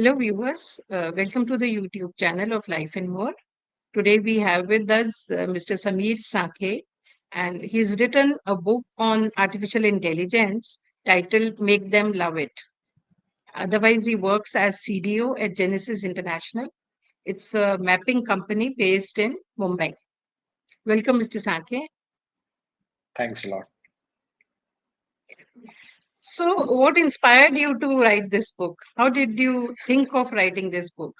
Hello, viewers. Welcome to the YouTube channel of Life and More. Today we have with us Mr. Sameer Sankhe, and he's written a book on artificial intelligence titled Make Them Love It. Otherwise, he works as CDO at Genesys International. It's a mapping company based in Mumbai. Welcome, Mr. Sankhe. Thanks a lot. So, what inspired you to write this book? How did you think of writing this book?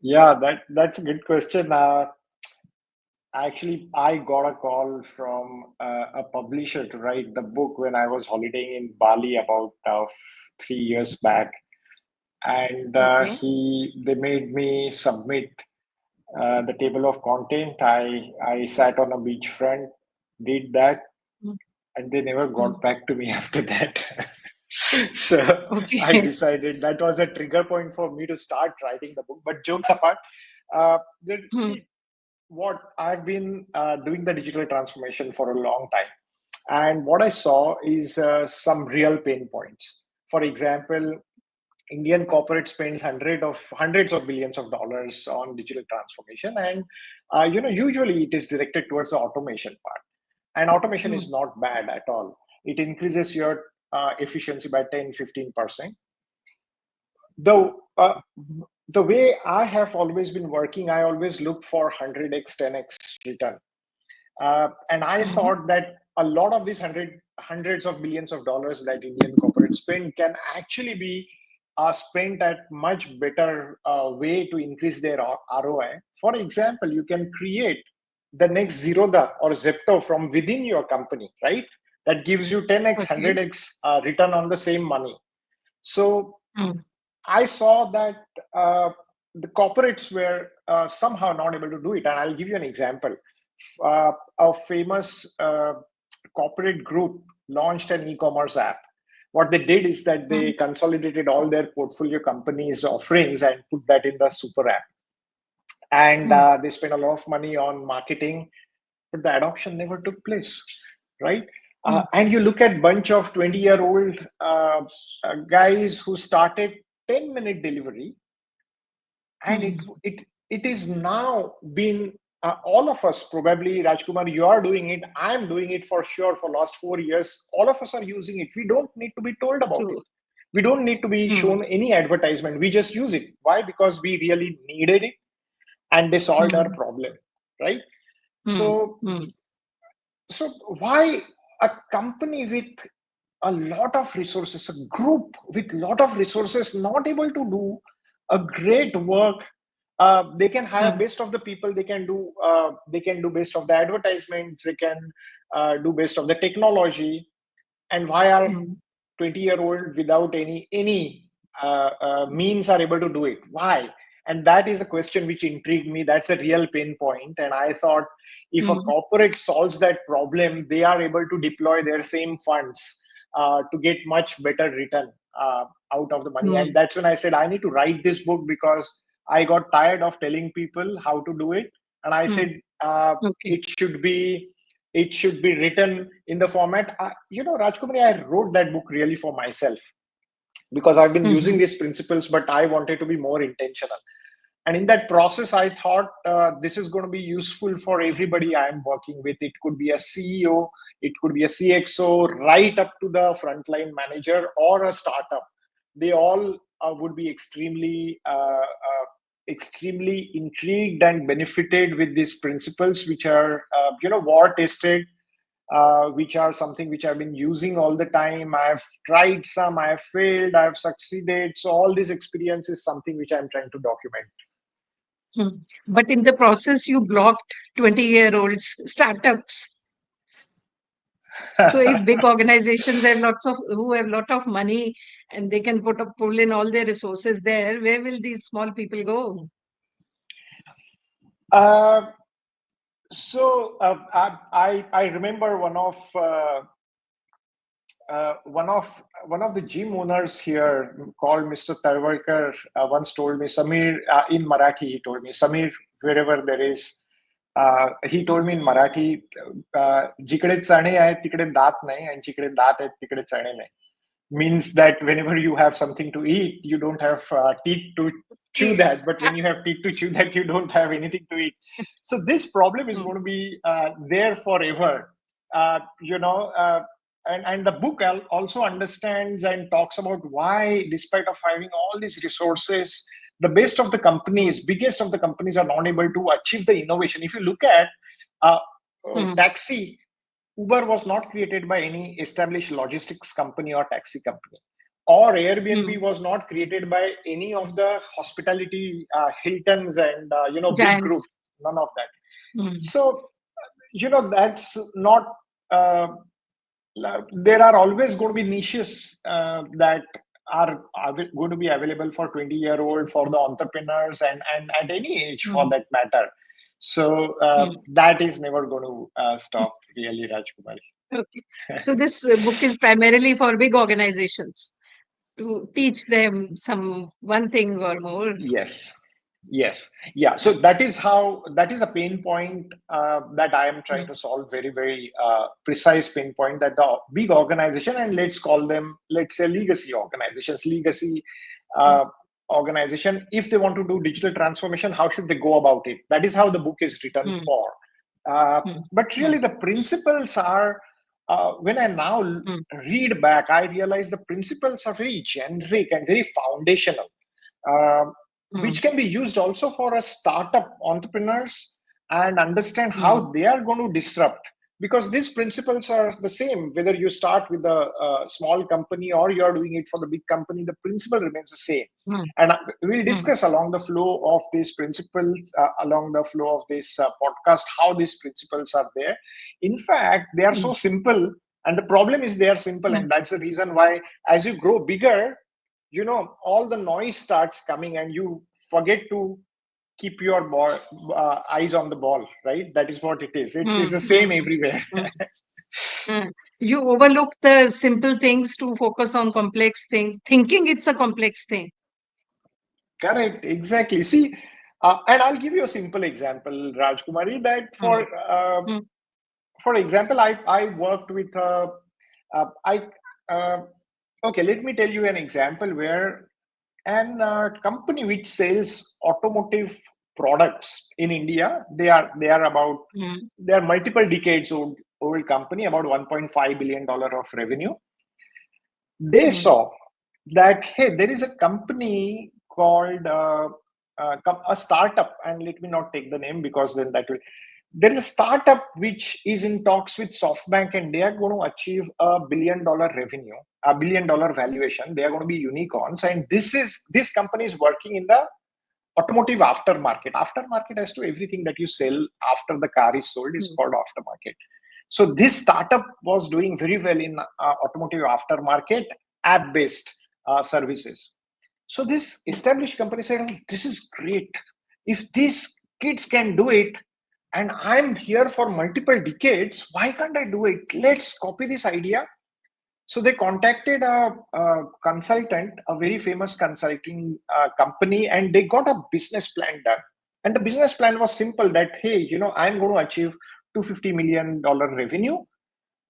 Yeah, that's a good question. Actually, I got a call from a publisher to write the book when I was holidaying in Bali about 3 years back, and Okay. they made me submit the table of content. I sat on a beachfront, did that, Mm, and they never mm. got back to me after that. So I Okay. decided that was a trigger point for me to start writing the book. But jokes apart, Mm, see what I've been doing the digital transformation for a long time, and what I saw is some real pain points. For example, Indian corporate spends hundreds of billions of dollars on digital transformation, and usually it is directed towards the automation part. And automation is mm, not bad at all. It increases your efficiency by 10-15%. The the way I have always been working, I always look for 100x, 10x return. And I mm. thought that a lot of these hundreds of billions of dollars that Indian corporates spend can actually be spent at much better way to increase their ROI. For example, you can create the next Zerodha or Zepto from within your company, right? That gives you 10x, Okay. 100x return on the same money. So Mm, I saw that the corporates were somehow not able to do it. And I'll give you an example. A famous corporate group launched an e-commerce app. What they did is that they mm, consolidated all their portfolio companies' offerings and put that in the super app. And mm, they spent a lot of money on marketing, but the adoption never took place, right? mm, And you look at bunch of 20-year-old guys who started 10-minute delivery, and mm, it is now been all of us, probably Rajkumar, you are doing it, I'm doing it for sure for last 4 years. All of us are using it. We don't need to be told about it. true. We don't need to be Mm, shown any advertisement. We just use it. Why? Because we really needed it, and they solved our mm, problem, right? mm, So mm, so why a company with a lot of resources, a group with lot of resources, not able to do a great work? They can hire mm, best of the people. They can do best of the advertisements. They can do best of the technology. And why are mm, 20-year-old without any means are able to do it? Why? And that is a question which intrigued me. That's a real pain point. And I thought, if a mm, corporate solves that problem, they are able to deploy their same funds to get much better return out of the money. And mm. that's when I said I need to write this book, because I got tired of telling people how to do it. And I Mm. said Okay. it should be written in the format. Rajkumari, I wrote that book really for myself, because I've been using Mhm, these principles, but I wanted to be more intentional. And in that process, I thought this is going to be useful for everybody I am working with. It could be a CEO, it could be a CXO, right up to the frontline manager or a startup. They all would be extremely intrigued and benefited with these principles, which are war tested, which are something which I've been using all the time. I've tried some, I've failed, I've succeeded. So all this experience is something which I'm trying to document. mm. But in the process, you blocked 20-year-olds startups. So if big organizations have who have lot of money and they can pull in all their resources there, where will these small people go? uh, so I remember one of the gym owners here called Mr. Tarwarkar once told me, Samir, in Marathi, he told me, Samir, wherever there is, he told me in Marathi, जिकडे चणे आहेत तिकडे दात नाही, आणि जिकडे दात आहेत तिकडे चणे नाही. means that whenever you have something to eat, you don't have teeth to chew See, that. But I- when you have teeth to chew that, you don't have anything to eat. So this problem is mm, going to be there forever. You know, and the book also understands and talks about why, despite of having all these resources, the best of the mm, companies, biggest of the companies, are not able to achieve the innovation. If you look at uh, mm, taxi, Uber was not created by any established logistics company or taxi company, or Airbnb mm. was not created by any of the hospitality Hiltons and big groups. Giants. None of that. Mm, So that's not. There are always going to be niches that are going to be available for 20-year-old, for the entrepreneurs, and at any age for mm, that matter. So mm. that is never going to stop, really, Rajkumari. Okay. So this book is primarily for big organizations to teach them some one thing or more. Yes. Yes. Yeah. So that is how, that is a pain point that I am trying Mm, to solve, very, very precise pain point, that the big organization, and let's call them, let's say, legacy organizations, legacy mm, uh, organization, if they want to do digital transformation, how should they go about it? That is how the book is written mm, for. Uh, mm, but mm, really, the principles are, when I now mm, read back, I realize the principles are very generic and very foundational, uh, mm, which can be used also for a startup entrepreneurs, and understand mm, how they are going to disrupt, because these principles are the same whether you start with a, small company or you are doing it for the big company. The principle remains the same, mm, and we'll mm, discuss along the flow of these principles, along the flow of this podcast, how these principles are there. In fact, they are so mm, simple, and the problem is they are simple, mm. and that's the reason why, as you grow bigger, all the noise starts coming, and you forget to keep your eyes on the ball, right? That is what it is. It's Mm, the mm, same everywhere. mm, mm. You overlook the simple things to focus on complex things, thinking it's a complex thing. Correct, exactly. See, and I'll give you a simple example, Rajkumari, that Mm, uh, mm, for example, I worked with I uh, okay, let me tell you an example where an company which sells automotive products in India, they are about, mm, they are multiple decades old company, about 1.5 billion dollar of revenue. They mm, saw that, hey, there is a company called a startup, and let me not take the name, because then that will, there is a startup which is in talks with SoftBank, and they are going to achieve $1 billion revenue, $1 billion valuation. They are going to be unicorns, and this company is working in the automotive aftermarket. Aftermarket as to everything that you sell after the car is sold is mm, called aftermarket. So this startup was doing very well in automotive aftermarket app-based services. So this established company said, "Oh, this is great. If these kids can do it, and I'm here for multiple decades, why can't I do it? Let's copy this idea." So they contacted a consultant, a very famous consulting company, and they got a business plan done. And the business plan was simple: that, hey, I'm going to achieve $250 million revenue,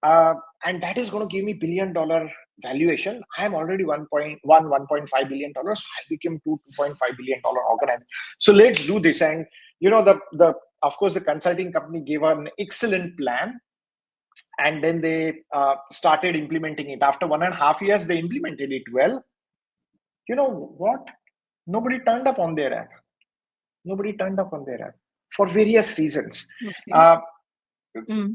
uh, and that is going to give me $1 billion valuation. I am already 1.5 billion dollars. So I became 2.5 billion dollar organization. So let's do this. And the of course the consulting company gave an excellent plan, and then they started implementing it. After 1.5 years, they implemented it well. You know what? Nobody turned up on their app. Nobody turned up on their app for various reasons. okay. Uh, Mm,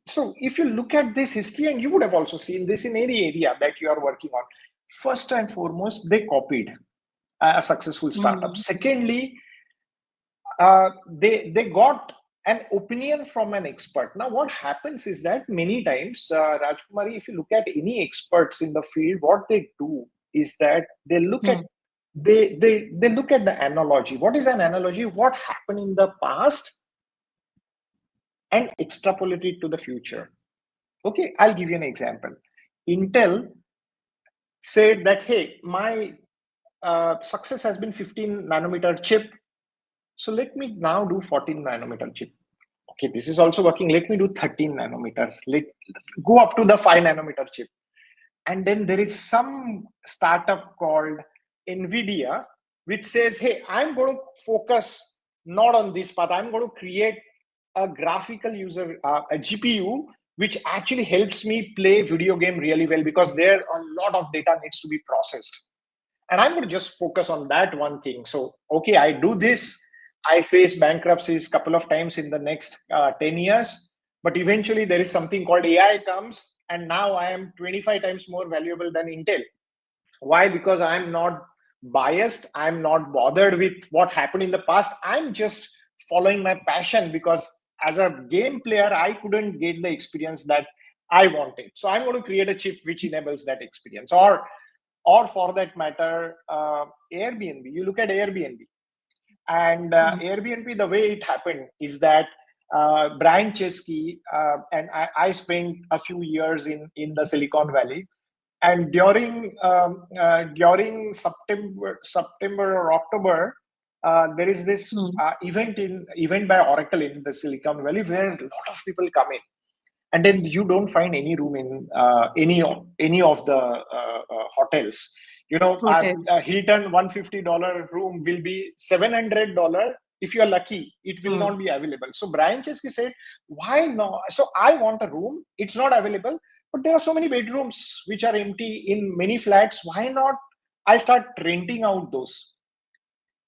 so if you look at this history, and you would have also seen this in any area that you are working on, first and foremost, they copied a successful startup. mm, Secondly, they got an opinion from an expert. Now what happens is that many times, Rajkumari, if you look at any experts in the field, what they do is that they look at, mm, they look at the analogy. What is an analogy? What happened in the past, and extrapolate it to the future. Okay, I'll give you an example. Intel said that, hey, my success has been 15 nanometer chip, so let me now do 14 nanometer chip. Okay, this is also working. Let me do 13 nanometer. Let go up to the 5 nanometer chip. And then there is some startup called Nvidia, which says, hey, I'm going to focus not on this path. I'm going to create a graphical user, a GPU, which actually helps me play video game really well, because there a lot of data needs to be processed. And I'm going to just focus on that one thing. So, okay, I do this. I face bankruptcies a couple of times in the next 10 years, but eventually there is something called AI comes, and now I am 25 times more valuable than Intel. Why? Because I'm not biased. I'm not bothered with what happened in the past. I'm just following my passion, because as a game player, I couldn't get the experience that I wanted. So I'm going to create a chip which enables that experience. Or for that matter, Airbnb. You look at Airbnb, and Airbnb, the way it happened is that Brian Chesky, and I spent a few years in the Silicon Valley, and during September or October, there is this event by Oracle in the Silicon Valley, where a lot of people come in, and then you don't find any room in any of the hotels. A Hotels. Hilton $150 room will be $700. If you're lucky, it will not be available. So Brian Chesky said, why not? So I want a room, it's not available, but there are so many bedrooms which are empty in many flats. Why not I start renting out those?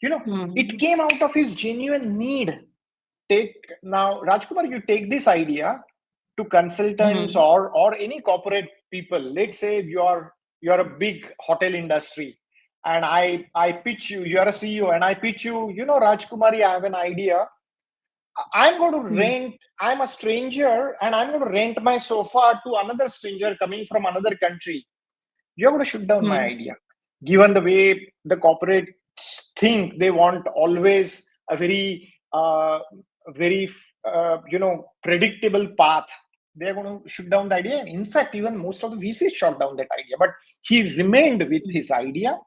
It came out of his genuine need. Take now, Rajkumar, you take this idea to consultants or any corporate people. Let's say you're a big hotel industry, and I pitch you. You're a CEO, and I pitch you. Rajkumari, I have an idea. I'm going to rent. I'm a stranger, and I'm going to rent my sofa to another stranger coming from another country. You're going to shoot down my idea, given the way the corporates think. They want always a very predictable path. They're going to shoot down the idea. And in fact, even most of the VCs shot down that idea, but he remained with his idea.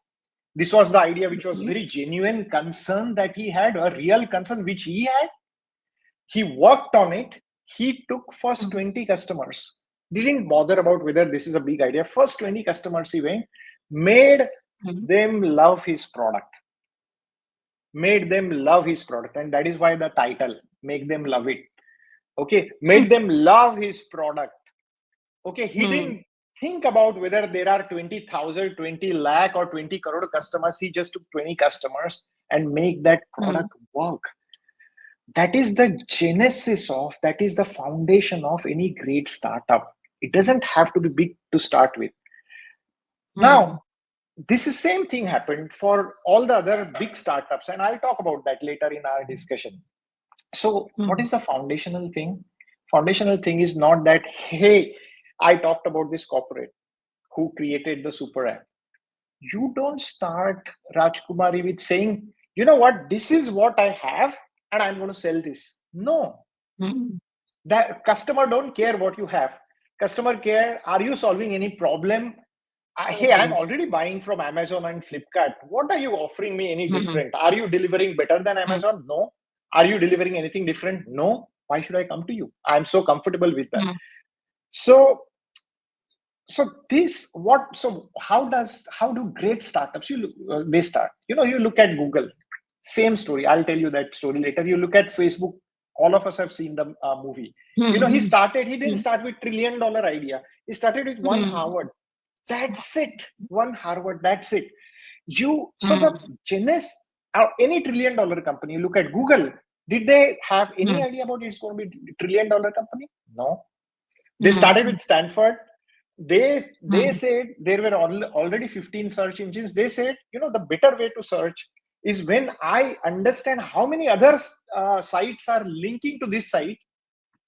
This was the idea which was very genuine concern that he had, a real concern which he had. He worked on it. He took first 20 customers. Didn't bother about whether this is a big idea. First 20 customers he went, made them love his product. Made them love his product. And that is why the title, Make Them Love It. Okay, made them love his product. Okay, he didn't think about whether there are 20,000, 20 lakh or 20 crore customers. He just took 20 customers and make that product work. That is the genesis of, that is the foundation of any great startup. It doesn't have to be big to start with. Now, this is same thing happened for all the other big startups, and I'll talk about that later in our discussion. So what is the foundational thing? Foundational thing is not that, hey, I talked about this corporate who created the super app. You don't start, Rajkumari, with saying, you know what, this is what I have and I'm going to sell this. No. The customer don't care what you have. Customer care, are you solving any problem? Hey, I'm already buying from Amazon and Flipkart. What are you offering me any different? Are you delivering better than Amazon? No. Are you delivering anything different? No. Why should I come to you? I'm so comfortable with that. So how do great startups, they start? You look at Google, same story. I'll tell you that story later. You look at Facebook. All of us have seen the movie. He didn't start with $1 trillion idea. He started with one Harvard. That's it. One Harvard. That's it. So the Genesis, any $1 trillion company, you look at Google, did they have any idea about it's going to be $1 trillion company? No. They started with Stanford. They said there were already 15 search engines. They said, the better way to search is when I understand how many other sites are linking to this site,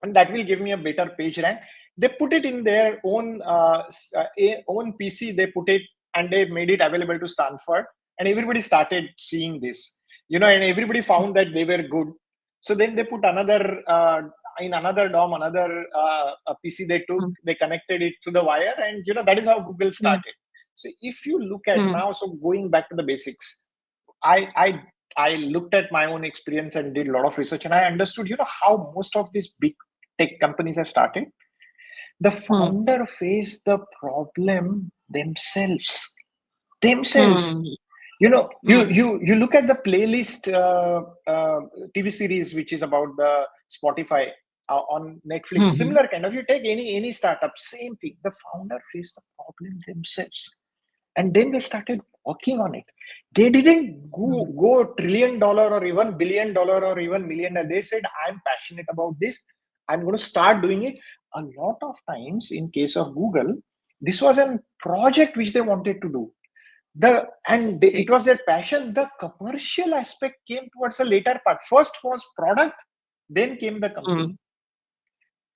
and that will give me a better page rank. They put it in their own PC. They put it and they made it available to Stanford, and everybody started seeing this, and everybody found that they were good. So then they put another in another DOM, another PC they connected it to the wire, and that is how Google started. So if you look at now, so going back to the basics, I looked at my own experience and did a lot of research, and I understood, how most of these big tech companies have started. The Hmm. founder face the problem themselves. Themselves. Hmm. You look at the playlist TV series which is about the Spotify on Netflix. Hmm. Similar kind of. You take any startup, same thing. The founder faced the problem themselves, and then they started working on it. They didn't Hmm. go $1 trillion or even $1 billion or even millionaire. They said, I'm passionate about this, I'm going to start doing it. A lot of times in case of Google, this was a project which they wanted to do. It Okay. was their passion. The commercial aspect came towards the later part. First was product, then came the company.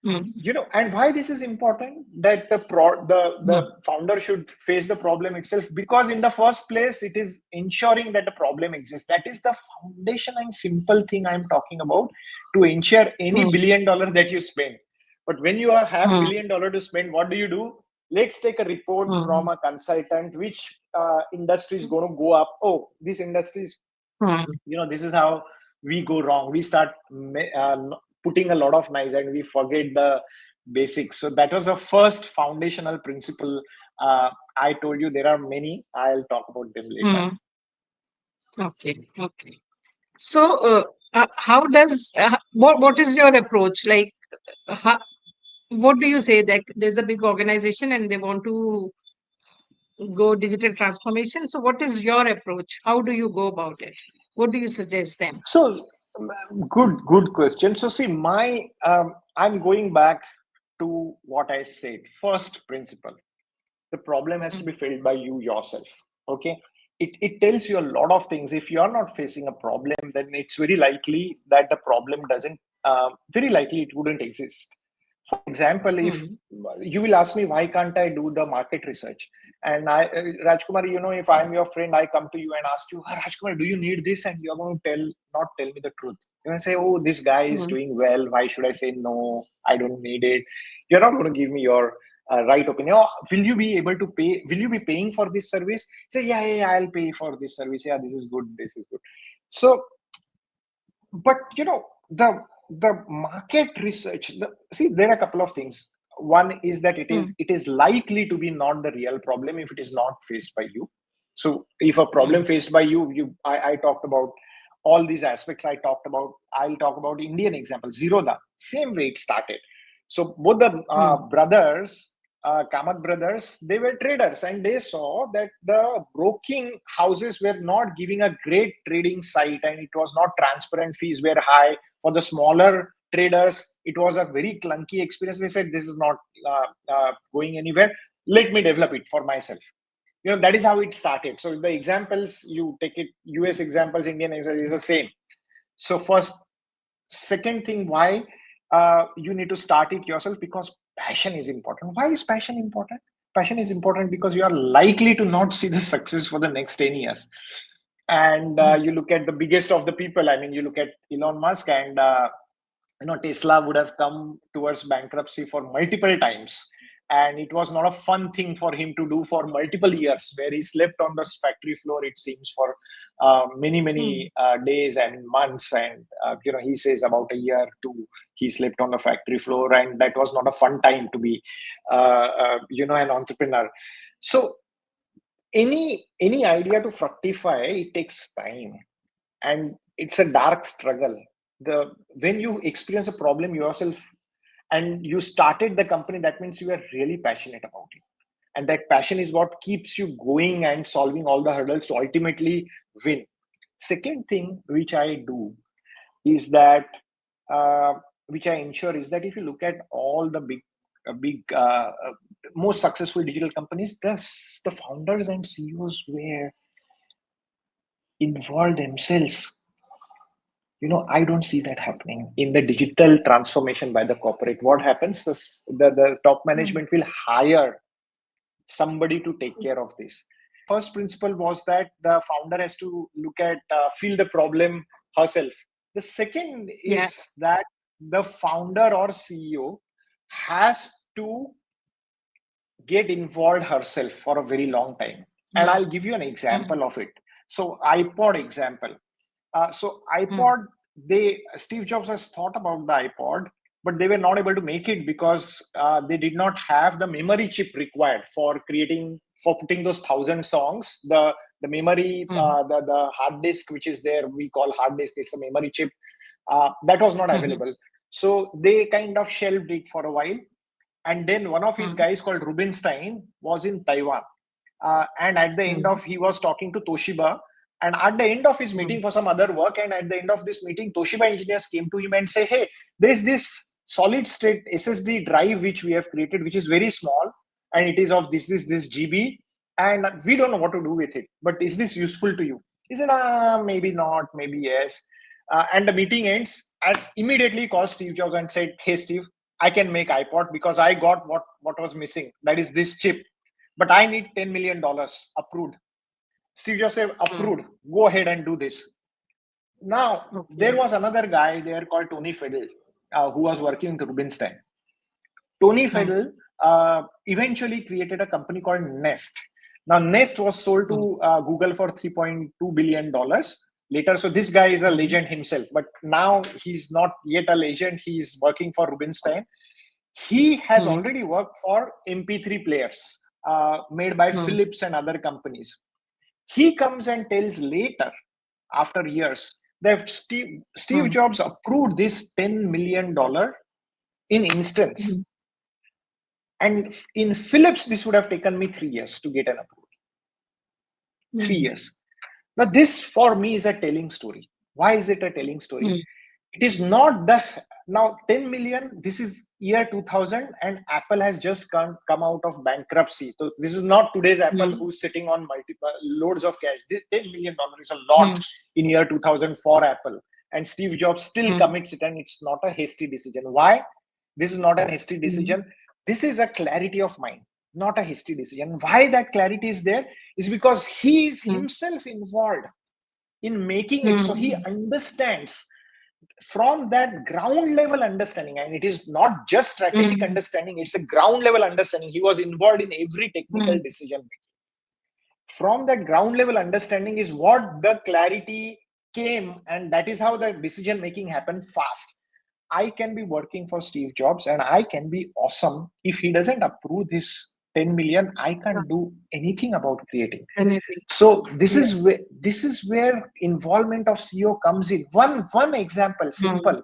Hmm. Hmm. And why this is important, that the Hmm. founder should face the problem itself, because in the first place it is ensuring that the problem exists. That is the foundation and simple thing I'm talking about, to ensure any Hmm. $1 billion that you spend. But when you have Hmm. $1 billion to spend, what do? Let's take a report Hmm. from a consultant, which industry is going to go up. Oh, this industry is, Hmm. this is how we go wrong. We start putting a lot of knives and we forget the basics. So that was the first foundational principle. I told you there are many. I'll talk about them later. Hmm. Okay. Okay. So, how does what is your approach? Like, how, what do you say that there's a big organization and they want to go digital transformation? So, what is your approach? How do you go about it? What do you suggest them? So good question. So see, I'm going back to what I said. First principle: the problem has to Mm, be filled by you yourself. Okay. It tells you a lot of things. If you are not facing a problem, then it's very likely that the problem doesn't, very likely it wouldn't exist. For example, if mm, you will ask me, why can't I do the market research? And Rajkumar, if I'm your friend, I come to you and ask you, "Ah, Rajkumar, do you need this?" And you're going to not tell me the truth. You're going to say, oh, this guy is mm, doing well. Why should I say no? I don't need it. You're not going to give me your right opinion. Oh, will you be able to pay? Will you be paying for this service? Say, yeah, I'll pay for this service. Yeah, this is good. This is good. So, but the market research. See, there are a couple of things. One is that it is mm, it is likely to be not the real problem if it is not faced by you. So, if a problem mm, faced by I talked about all these aspects. I'll talk about Indian example. Zerodha, same way it started. So both the mm, brothers, Kamat brothers, they were traders, and they saw that the broking houses were not giving a great trading site, and it was not transparent. Fees were high for the smaller traders. It was a very clunky experience. They said, this is not going anywhere. Let me develop it for myself. That is how it started. So the examples, you take it, US examples, Indian examples, is the same. So first, second thing, why you need to start it yourself, because passion is important. Why is passion important? Passion is important because you are likely to not see the success for the next 10 years. And mm, you look at the biggest of the people. I mean, you look at Elon Musk, and Tesla would have come towards bankruptcy for multiple times, and it was not a fun thing for him to do for multiple years, where he slept on the factory floor, it seems, for many mm, days and months. And he says about a year to he slept on the factory floor, and that was not a fun time to be an entrepreneur. So any idea to fructify, it takes time, and it's a dark struggle. The When you experience a problem yourself and you started the company, that means you are really passionate about it, and that passion is what keeps you going and solving all the hurdles to ultimately win. Second thing which I do is that, uh, which I ensure, is that if you look at all the big most successful digital companies, the founders and CEOs were involved themselves. I don't see that happening in the digital transformation by the corporate. What happens? The top mm, management will hire somebody to take care of this. First principle was that the founder has to look at, feel the problem herself. The second yeah. is that the founder or CEO has to get involved herself for a very long time. And Mm, I'll give you an mm, example of it. So, iPod example. So mm, iPod, Steve Jobs has thought about the iPod. but they were not able to make it because they did not have the memory chip required for putting those 1,000 songs. The memory, the hard disk which is there, we call hard disk, it's a memory chip, that was not available. So they kind of shelved it for a while. And then one of his guys called Rubinstein was in Taiwan. And at the end of, he was talking to Toshiba. And at the end of his meeting for some other work, and at the end of this meeting, Toshiba engineers came to him and say, hey, there is this solid state SSD drive which we have created, which is very small, and it is of this GB, and we don't know what to do with it. But is this useful to you? He said, maybe not, maybe yes. And the meeting ends, and immediately calls Steve Jobs and said, hey, Steve, I can make iPod because I got what was missing. That is this chip. But I need $10 million approved. Steve Jobs said, approved. Go ahead and do this. Now, there was another guy there called Tony Fadell, who was working with Rubinstein. Tony Fadell eventually created a company called Nest. Now, Nest was sold to Google for $3.2 billion later. So this guy is a legend himself, but now he's not yet a legend. He's working for Rubinstein. He has already worked for MP3 players made by Philips and other companies. He comes and tells later, after years, that Steve Jobs approved this $10 million in instance. And in Philips, this would have taken me 3 years to get an approval. 3 years. Now, this for me is a telling story. Why is it a telling story? It is not now 10 million, this is year 2000, and Apple has just come out of bankruptcy. So this is not today's Apple who's sitting on multiple loads of cash. This $10 million is a lot in year 2000 for Apple. And Steve Jobs still commits it, and it's not a hasty decision. Why? This is not a hasty decision. This is a clarity of mind, not a hasty decision. Why that clarity is there is because he is himself involved in making it. So he understands from that ground level understanding, and it is not just strategic understanding, it's a ground level understanding. He was involved in every technical decision making. From that ground level understanding is what the clarity came, and that is how the decision making happened fast. I can be working for Steve Jobs and I can be awesome. If he doesn't approve this 10 million, I can't do anything about creating. So this is where involvement of CEO comes in. One example, simple,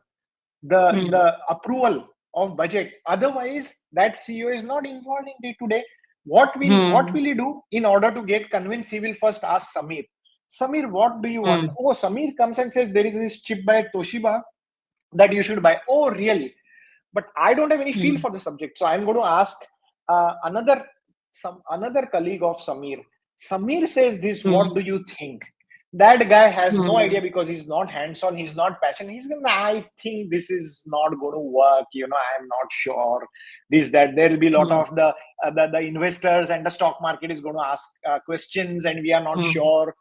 the approval of budget. Otherwise, that CEO is not involved in day to day. What will he do in order to get convinced? He will first ask Sameer. Sameer, what do you want? Oh, Sameer comes and says there is this chip by Toshiba that you should buy. Oh, really? But I don't have any feel for the subject, so I'm going to ask another colleague of Sameer. Sameer says this. What do you think? That guy has no idea because he's not hands-on. He's not passionate. He's going, I think this is not going to work. I'm not sure. That there will be a lot of the investors and the stock market is going to ask questions, and we are not sure.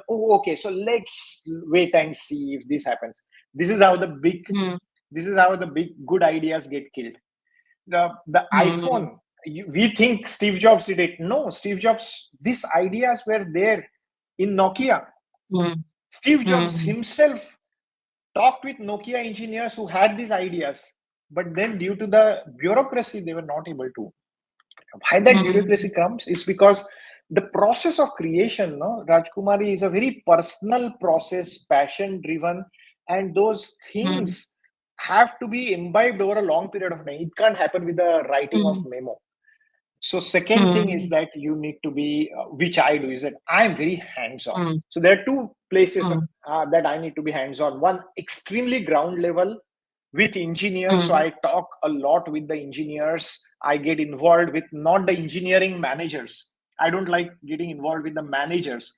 Oh, okay. So let's wait and see if this happens. This is how the big good ideas get killed. The iPhone, we think Steve Jobs did it. No, Steve Jobs, these ideas were there in Nokia. Steve Jobs himself talked with Nokia engineers who had these ideas, but then due to the bureaucracy, they were not able to. Why that bureaucracy comes is because the process of creation, Rajkumari, is a very personal process, passion driven, and those things have to be imbibed over a long period of time. It can't happen with the writing of memo. So second thing is that you need to be, which I do, is that I'm very hands-on. So there are two places that I need to be hands-on. One, extremely ground level with engineers. So I talk a lot with the engineers. I get involved with not the engineering managers. I don't like getting involved with the managers.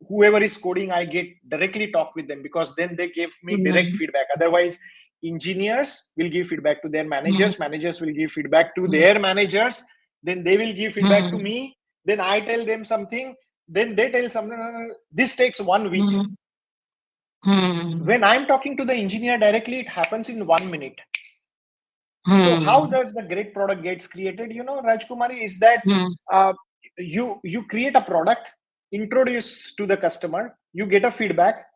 Whoever is coding, I get directly talk with them because then they give me direct feedback. Otherwise, engineers will give feedback to their managers. Managers will give feedback to their managers. Then they will give feedback to me. Then I tell them something. Then they tell something. This takes 1 week. When I'm talking to the engineer directly, it happens in 1 minute. So how does the great product gets created? Rajkumari, is that you create a product, introduce to the customer, you get a feedback,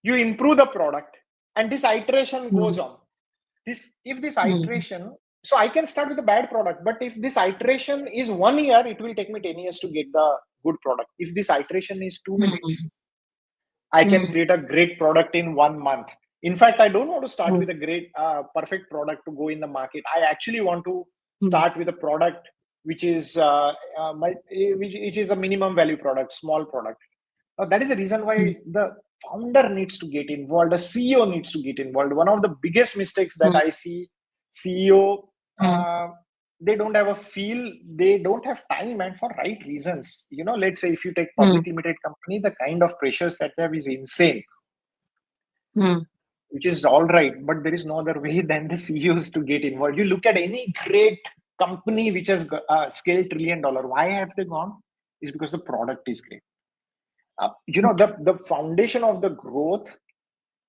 you improve the product, and this iteration goes on. if this mm, iteration, so I can start with a bad product, but if this iteration is 1 year, it will take me 10 years to get the good product. If this iteration is 2 minutes, mm, I can mm, create a great product in 1 month. In fact, I don't want to start mm, with a great, perfect product to go in the market. I actually want to mm, start with a product which is which is a minimum value product, small product. That is the reason mm, why the founder needs to get involved. The CEO needs to get involved. One of the biggest mistakes that mm, I see, CEO, mm, they don't have a feel, they don't have time, and for right reasons. Let's say if you take mm, public limited company, the kind of pressures that they have is insane, mm, which is all right, but there is no other way than the CEOs to get involved. You look at any great company which has scaled $1 trillion. Why have they gone? Is because the product is great. The foundation of the growth,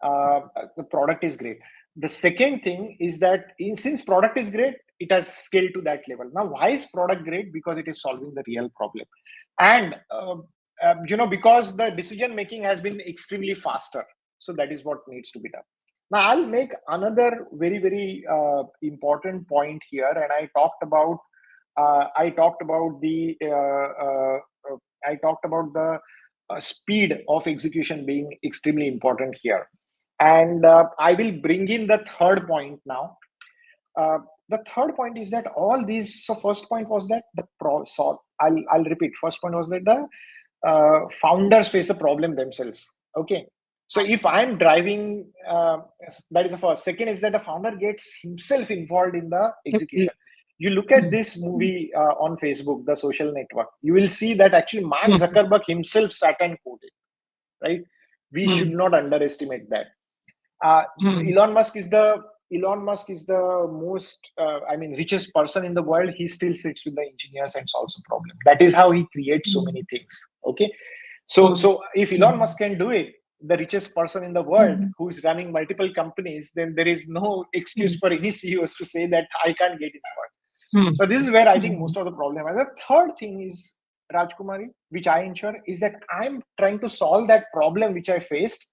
uh, the product is great. The second thing is that since product is great, it has scaled to that level. Now, why is product great? Because it is solving the real problem, and because the decision making has been extremely faster. So that is what needs to be done. Now I'll make another very very important point here, and I talked about the I talked about the speed of execution being extremely important here. And I will bring in the third point now. The third point is that all these. So first point was that I'll repeat. First point was that the founders face the problem themselves. Okay. So if I'm driving, that is the first. Second is that the founder gets himself involved in the mm, execution. You look at mm, this movie on Facebook, The Social Network, you will see that actually Mark mm, Zuckerberg himself sat and coded, right? We should mm, not underestimate that. Uh, mm, Elon Musk is the Elon Musk is the most, richest person in the world. He still sits with the engineers and solves a problem. That is how he creates so mm, many things. Okay, so mm, so if Elon Musk can do it, the richest person in the world mm, who is running multiple companies, then there is no excuse mm, for any CEOs to say that I can't get involved. mm, So this is where I think mm, most of the problem. And the third thing is, Rajkumari, which I ensure, is that I'm trying to solve that problem which I faced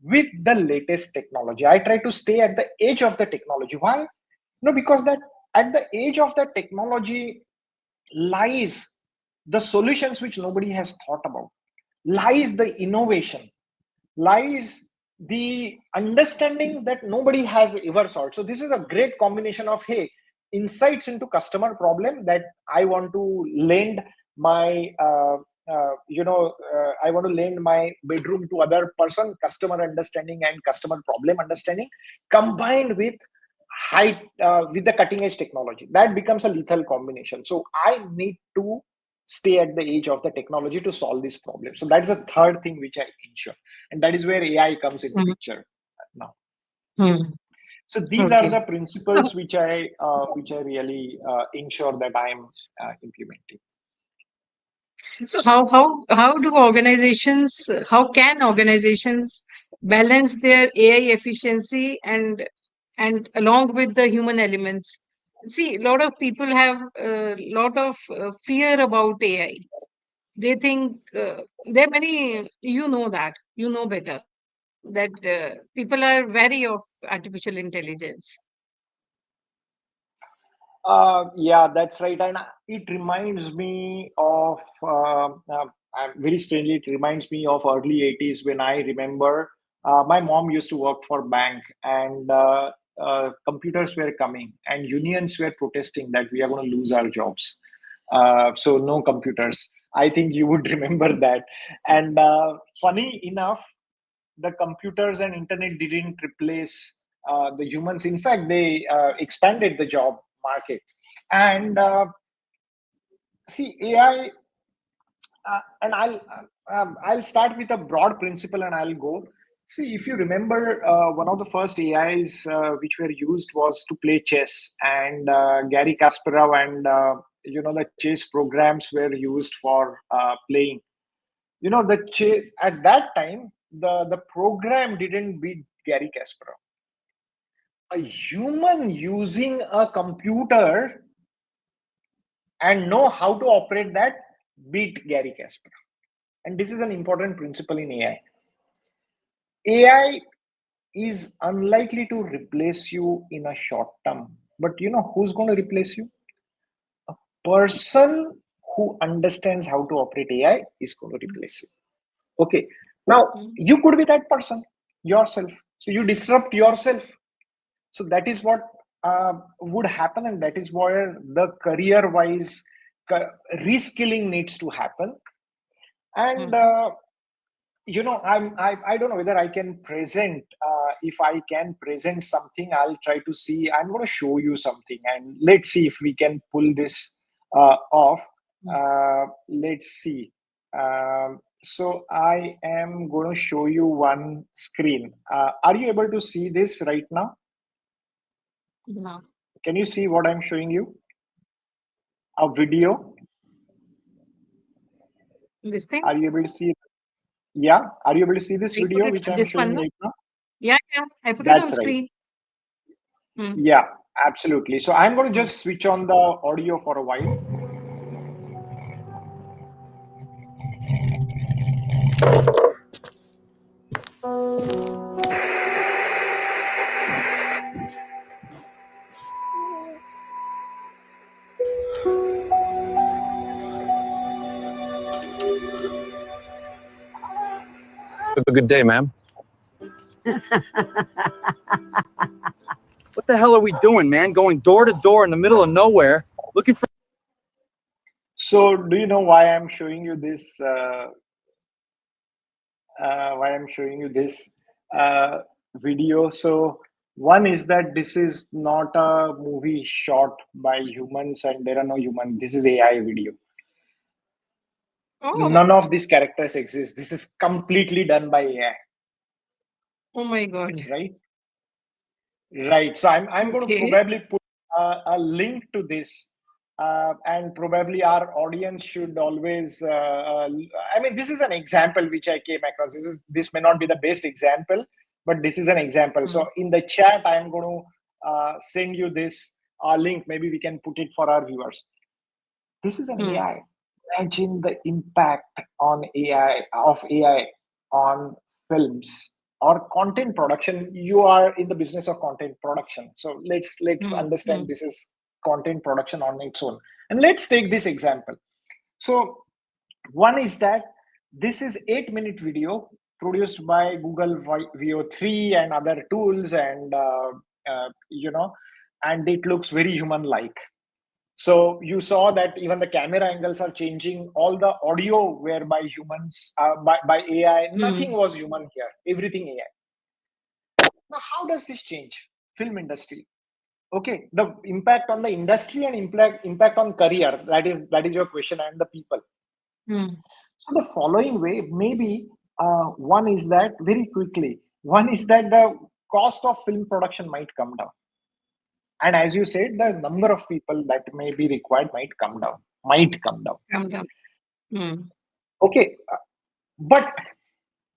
with the latest technology. I try to stay at the edge of the technology. Why? No, because that at the edge of the technology lies the solutions which nobody has thought about, lies the innovation, lies the understanding that nobody has ever solved. So this is a great combination of, hey, insights into customer problem that I want to lend my I want to lend my bedroom to other person, customer understanding and customer problem understanding, combined with the cutting edge technology. That becomes a lethal combination. So I need to stay at the edge of the technology to solve this problem. So that's the third thing which I ensure, and that is where AI comes into mm, picture now. mm. So these are Okay. the So, principles which I really ensure that I'm implementing. so how can organizations balance their AI efficiency and along with the human elements? See, a lot of people have a lot of fear about AI. They think there are many, you know better, that people are wary of artificial intelligence. Yeah, that's right. And it reminds me of, very strangely, it reminds me of early 80s when I remember my mom used to work for bank, and computers were coming and unions were protesting that we are going to lose our jobs. So no computers. I think you would remember that. And funny enough, the computers and internet didn't replace the humans. In fact, they expanded the job market. And see, AI, and I'll start with a broad principle, and I'll go. See, if you remember, one of the first AIs which were used was to play chess, and Gary Kasparov and the chess programs were used for playing. At that time, the program didn't beat Gary Kasparov. A human using a computer and know how to operate that beat Gary Kasparov. And this is an important principle in AI. AI is unlikely to replace you in a short term. But you know who's going to replace you? A person who understands how to operate AI is going to replace you. Okay. Now, mm, you could be that person yourself. So you disrupt yourself. So that is what would happen, and that is where the career wise reskilling needs to happen. And mm, I don't know whether I can present. If I can present something, I'll try to see. I'm going to show you something, and let's see if we can pull this off. mm. Let's see. So I am going to show you one screen. Are you able to see this right now? No, Can you see what I'm showing you? A video. this thing, Are you able to see it? Yeah. Are you able to see this I put video it, which I'm this one, showing no? right now? Yeah, yeah, I put it on That's right. screen. Mm, Yeah, absolutely. So I'm going to mm. just switch on the audio for a while. A good day, ma'am. What the hell are we doing, man? Going door to door in the middle of nowhere, looking for. So do you know why I'm showing you this? Why I'm showing you this video? So one is that this is not a movie shot by humans, and there are no humans. This is AI video. Oh, None of these characters exist. This is completely done by AI, oh my God. right? Right. So I'm going to Okay. probably put a link to this, and probably our audience should always. I mean, this is an example which I came across. This may not be the best example, but this is an example. So Mm, in the chat, I'm going to send you this link. Maybe we can put it for our viewers. This is an mm, AI. Imagine the impact on AI on films or content production. You are in the business of content production, so let's mm, understand mm, this is content production on its own. And let's take this example. So one is that this is 8-minute video produced by Google VO3 and other tools, and and it looks very human like. So you saw that even the camera angles are changing. All the audio were by humans, by AI. Nothing mm, was human here. Everything AI. Now, how does this change film industry? Okay, the impact on the industry and impact on career. That is your question, and the people. mm, So the following way, maybe one is that very quickly. One is that the cost of film production might come down, and as you said, the number okay. of people that may be required might come down. Might come down. Calm down. Mm, Okay, but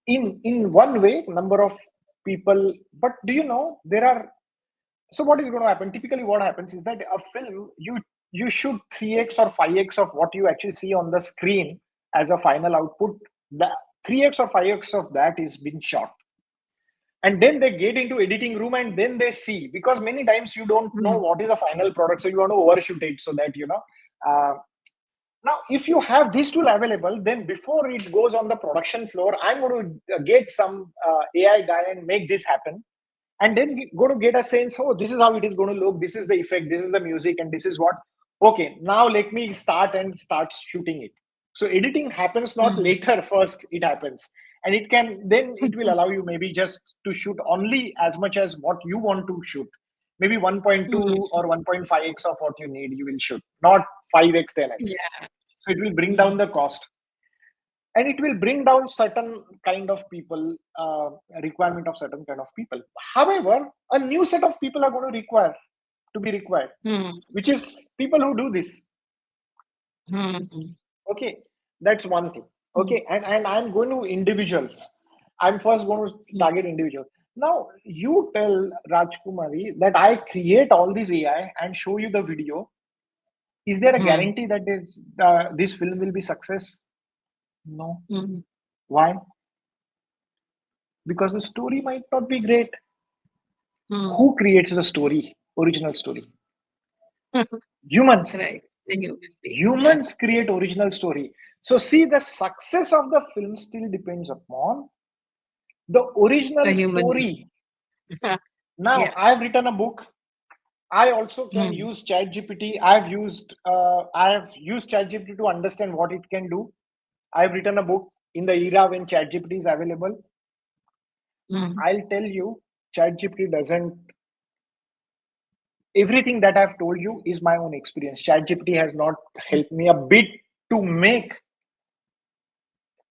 in one way, number of people. But do you know there are? So what is going to happen? Typically, what happens is that a film you shoot 3x or 5x of what you actually see on the screen as a final output. The 3x or 5x of that is been shot, and then they get into editing room, and then they see, because many times you don't know mm, what is the final product, so you want to overshoot it so that uh, now if you have this tool available, then before it goes on the production floor, I'm going to get some AI guy and make this happen, and then go to get a sense, oh, this is how it is going to look, this is the effect, this is the music, and this is what. Okay, now let me start shooting it. So editing happens not mm, later, first it happens, and it can, then it will allow you maybe just to shoot only as much as what you want to shoot. Maybe 1.2 mm. or 1.5x of what you need you will shoot, not 5x 10x. Yeah. So it will bring down Mm, the cost, and it will bring down certain kind of people, requirement of certain kind of people. However, a new set of people are going to be required, mm, which is people who do this. mm, Okay, that's one thing. mm, Okay, and I'm going to individuals. I'm first going to mm, target individual. Now you tell Rajkumari that I create all this AI and show you the video. Is there a mm, guarantee that this film will be success? No. mm, Why? Because the story might not be great. Hmm. Who creates the story, original story? Humans. Right. The human being. Yeah. Humans create original story. So see, the success of the film still depends upon the The original human being. story. Now, Yeah. I've written a book. I also can Hmm. use ChatGPT. I have used ChatGPT to understand what it can do. I've written a book in the era when ChatGPT is available. Hmm. I'll tell you, ChatGPT doesn't. Everything that I've told you is my own experience. ChatGPT has not helped me a bit to make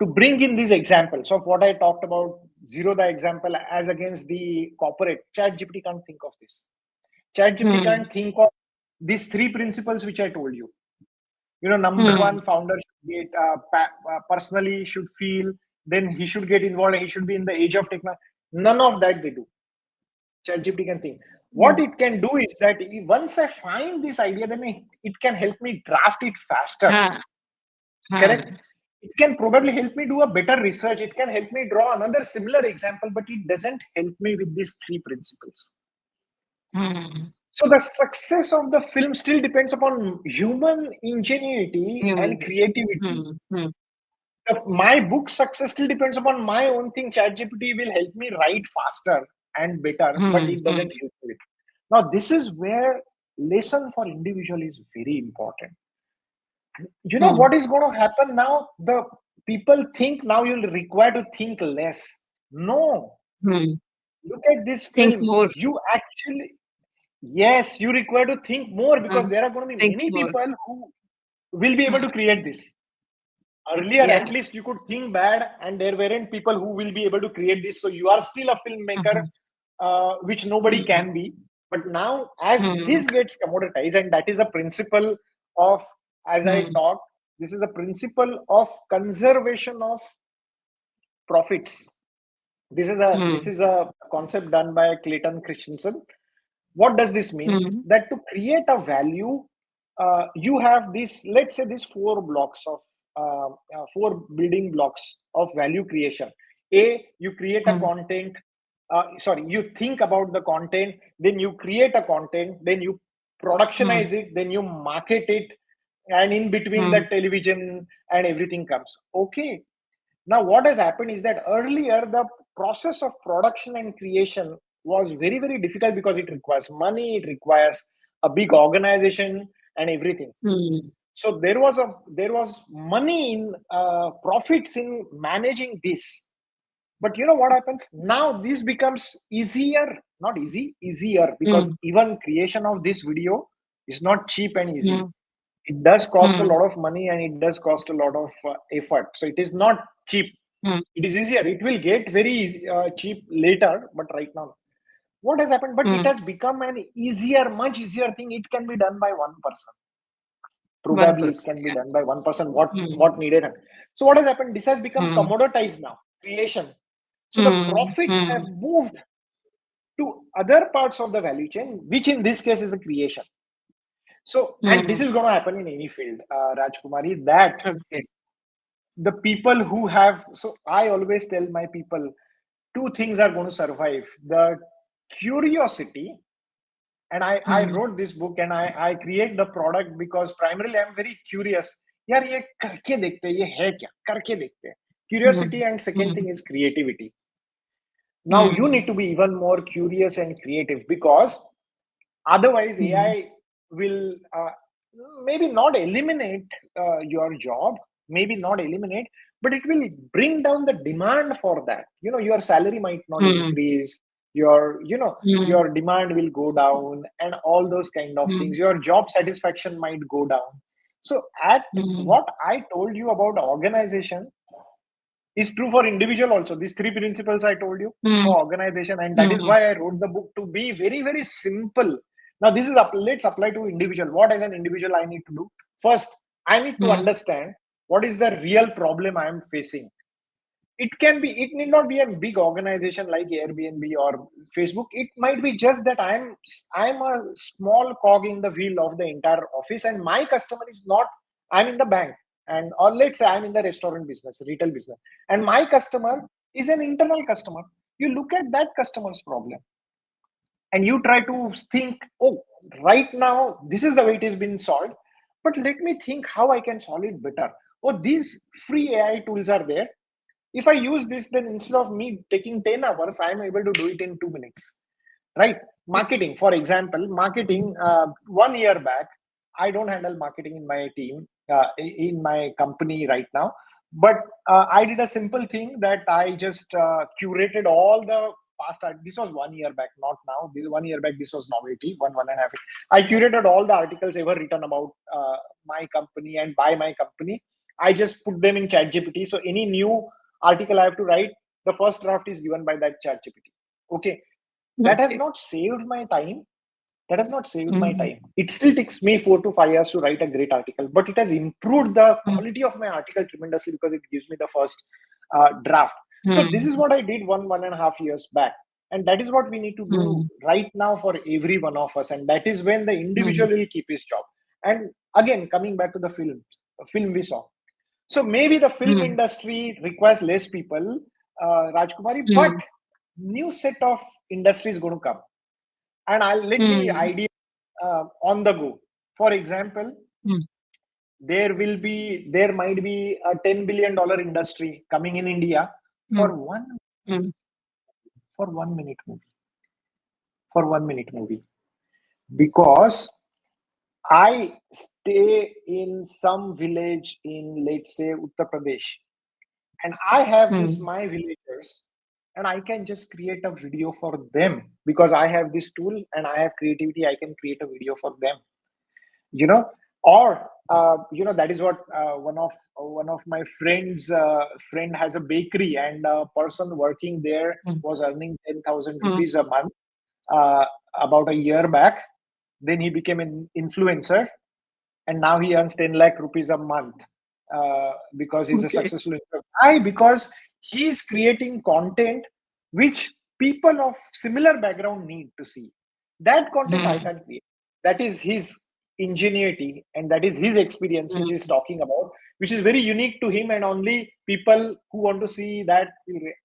to bring in these examples of what I talked about. Zero the example as against the corporate. ChatGPT can't think of this. ChatGPT Hmm. can't think of these three principles which I told you. Number Hmm. one, founder should get personally should feel, then he should get involved, he should be in the age of technology. None of that they do. ChatGPT can think. What Hmm. it can do is that once I find this idea, then it can help me draft it faster. Ha. Ha. Correct? It can probably help me do a better research. It can help me draw another similar example, but it doesn't help me with these three principles. Hmm. So the success of the film still depends upon human ingenuity Human and being. creativity. Hmm. Hmm. My book success still depends upon my own thing. ChatGPT will help me write faster and better, but Hmm. it Hmm. doesn't help me. Now, this is where lesson for individual is very important. You know Hmm. what is going to happen now? The people think now you'll require to think less. No, Hmm. look at this Think film. more. You actually, yes, you require to think more Uh, because there are going to be think many more. people who will be able Uh, to create this. Earlier, at yeah. least you could think bad, and there weren't people who will be able to create this. So you are still a filmmaker, Hmm. which nobody Hmm. can be. But now, as Hmm. this gets commoditized, and that is a principle of, as I Hmm. talked, this is a principle of conservation of profits. This Hmm. is a concept done by Clayton Christensen. What does this mean? Hmm. That to create a value, you have this, let's say, these four building blocks of value creation. A, you create a Hmm. content. Sorry, you think about the content, then you create a content, then you Hmm. productionize it, then you market it, and in between the Hmm. television and everything comes. Okay, now, what has happened is that earlier the process of production and creation was very, very difficult because it requires money, it requires a big organization and everything. Hmm. So there was money in profits in managing this. But you know what happens now? This becomes easier, not easy, easier because Hmm. even creation of this video is not cheap and easy. Hmm. It does cost a Hmm. lot of money and it does cost a lot of effort. So it is not cheap. Hmm. It is easier. It will get very cheap later, but right now, what has happened? But it Hmm. has become an easier, much easier thing. It can be done by one person. One Probably it person. can be Yeah. done by one person. Hmm. What needed? So what has happened? This has become Hmm. commoditized now. Creation. So the Hmm. profits Hmm. have moved to other parts of the value chain, which in this case is a creation. So, and this Hmm. is going to happen in any field, Rajkumari, that Okay. the people who have, so I always tell my people, two things are going to survive: the curiosity, and I Hmm. wrote this book and I create the product because primarily I'm very curious. यार ये करके देखते हैं, ये है क्या, करके देखते हैं. Hmm. Curiosity, and second Hmm. thing is creativity. Now you Hmm. need to be even more curious and creative because otherwise Hmm. AI will maybe not eliminate your job, maybe not eliminate, but it will bring down the demand for that. Your salary might not Hmm. increase, your Hmm. demand will go down, and all those kind of Hmm. things. Your job satisfaction might go down. So at Hmm. what I told you about organization is true for individual also. These three principles I told you Hmm. for organization, and that is Hmm. why I wrote the book, to be very, very simple. Now this is let's apply to individual. What as an individual I need to do? First, I need to Hmm. understand what is the real problem I am facing. It need not be a big organization like Airbnb or Facebook. It might be just that I'm a small cog in the wheel of the entire office, and my customer is not. I'm in the bank, and or let's say I'm in the restaurant business, retail business, and my customer is an internal customer. You look at that customer's problem. and you try to think, oh, right now this is the way it has been solved, but let me think how I can solve it better. Oh, these free AI tools are there. If I use this, then instead of me taking 10 hours, I am able to do it in 2 minutes. Right? Marketing, for example, marketing, 1 year back, I don't handle marketing in my team, in my company right now. But I did a simple thing that I just curated all the past. This was 1 year back, not now. 1 year back, this was novelty, one and a half. I curated all the articles ever written about my company and by my company. I just put them in ChatGPT. So any new article I have to write, the first draft is given by that ChatGPT. Okay, that has Okay. not saved my time. That has not saved my Mm-hmm. time. It still takes me 4 to 5 years to write a great article, but it has improved the quality of my article tremendously because it gives me the first draft. So this is Mm-hmm. what I did 1.5 years back, and that is what we need to do right now for every one of us, and that is when the individual Mm-hmm. will keep his job. And again, coming back to the film we saw. So maybe the film Mm-hmm. industry requires less people, Rajkumari, but Mm-hmm. new set of industry is going to come, and I'll let me idea on the go. For example, there might be a $10 billion industry coming in India Mm-hmm. for one Mm-hmm. for 1 minute movie, for 1 minute movie, because I stay in some village in, let's say, Uttar Pradesh, and I have this Mm-hmm. my villagers, and I can just create a video for them because I have this tool and I have creativity. I can create a video for them, you know. Or that is what one of my friend has a bakery, and a person working there was earning 10,000 Mm-hmm. rupees a month uh, about a year back. Then he became an influencer, and now he earns 10 lakh rupees a month because he's a Okay. successful influencer. Why? Because he's creating content which people of similar background need to see. That content I Mm-hmm. can create. That is his ingenuity, and that is his experience which he's talking about, which is very unique to him, and only people who want to see that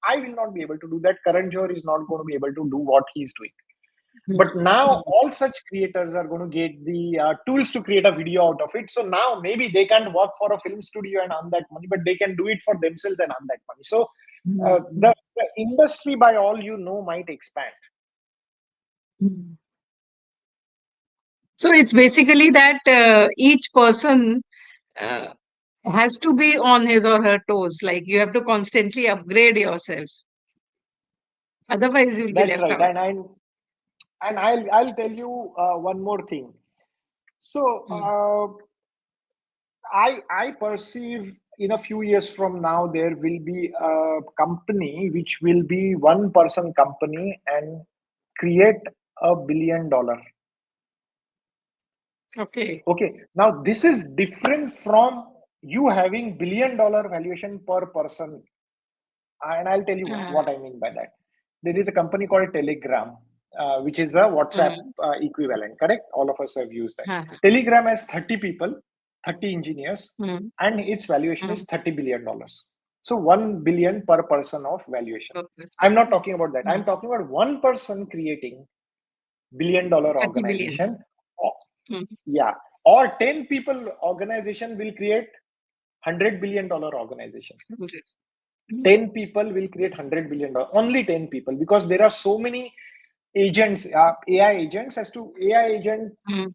I will not be able to do that. Karan Johar is not going to be able to do what he's doing. But now Mm-hmm. all such creators are going to get the tools to create a video out of it. So now maybe they can't work for a film studio and earn that money, but they can do it for themselves and earn that money. So the industry, by all might expand. Mm-hmm. So it's basically that each person uh, has to be on his or her toes. Like you have to constantly upgrade yourself. Otherwise, you'll be That's left right. out. And I'll tell you one more thing. So Mm. I perceive in a few years from now there will be a company which will be one person company and create $1 billion. Okay. Okay, now this is different from you having $1 billion valuation per person, and I'll tell you what Uh, I mean by that. There is a company called Telegram, which is a WhatsApp mm, equivalent. Correct? All of us have used that. uh, Telegram has 30 people, 30 engineers, mm, and its valuation is mm, $30 billion. So 1 billion per person of valuation. purpose. I'm not talking about that. I'm Mm, talking about one person creating $1 billion 30 billion. organization. Mm, Yeah, or 10 people organization will create $100 billion organization. 100. Mm, 10 people will create $100 billion. Only 10 people, because there are so many agents, AI agents. As to mm,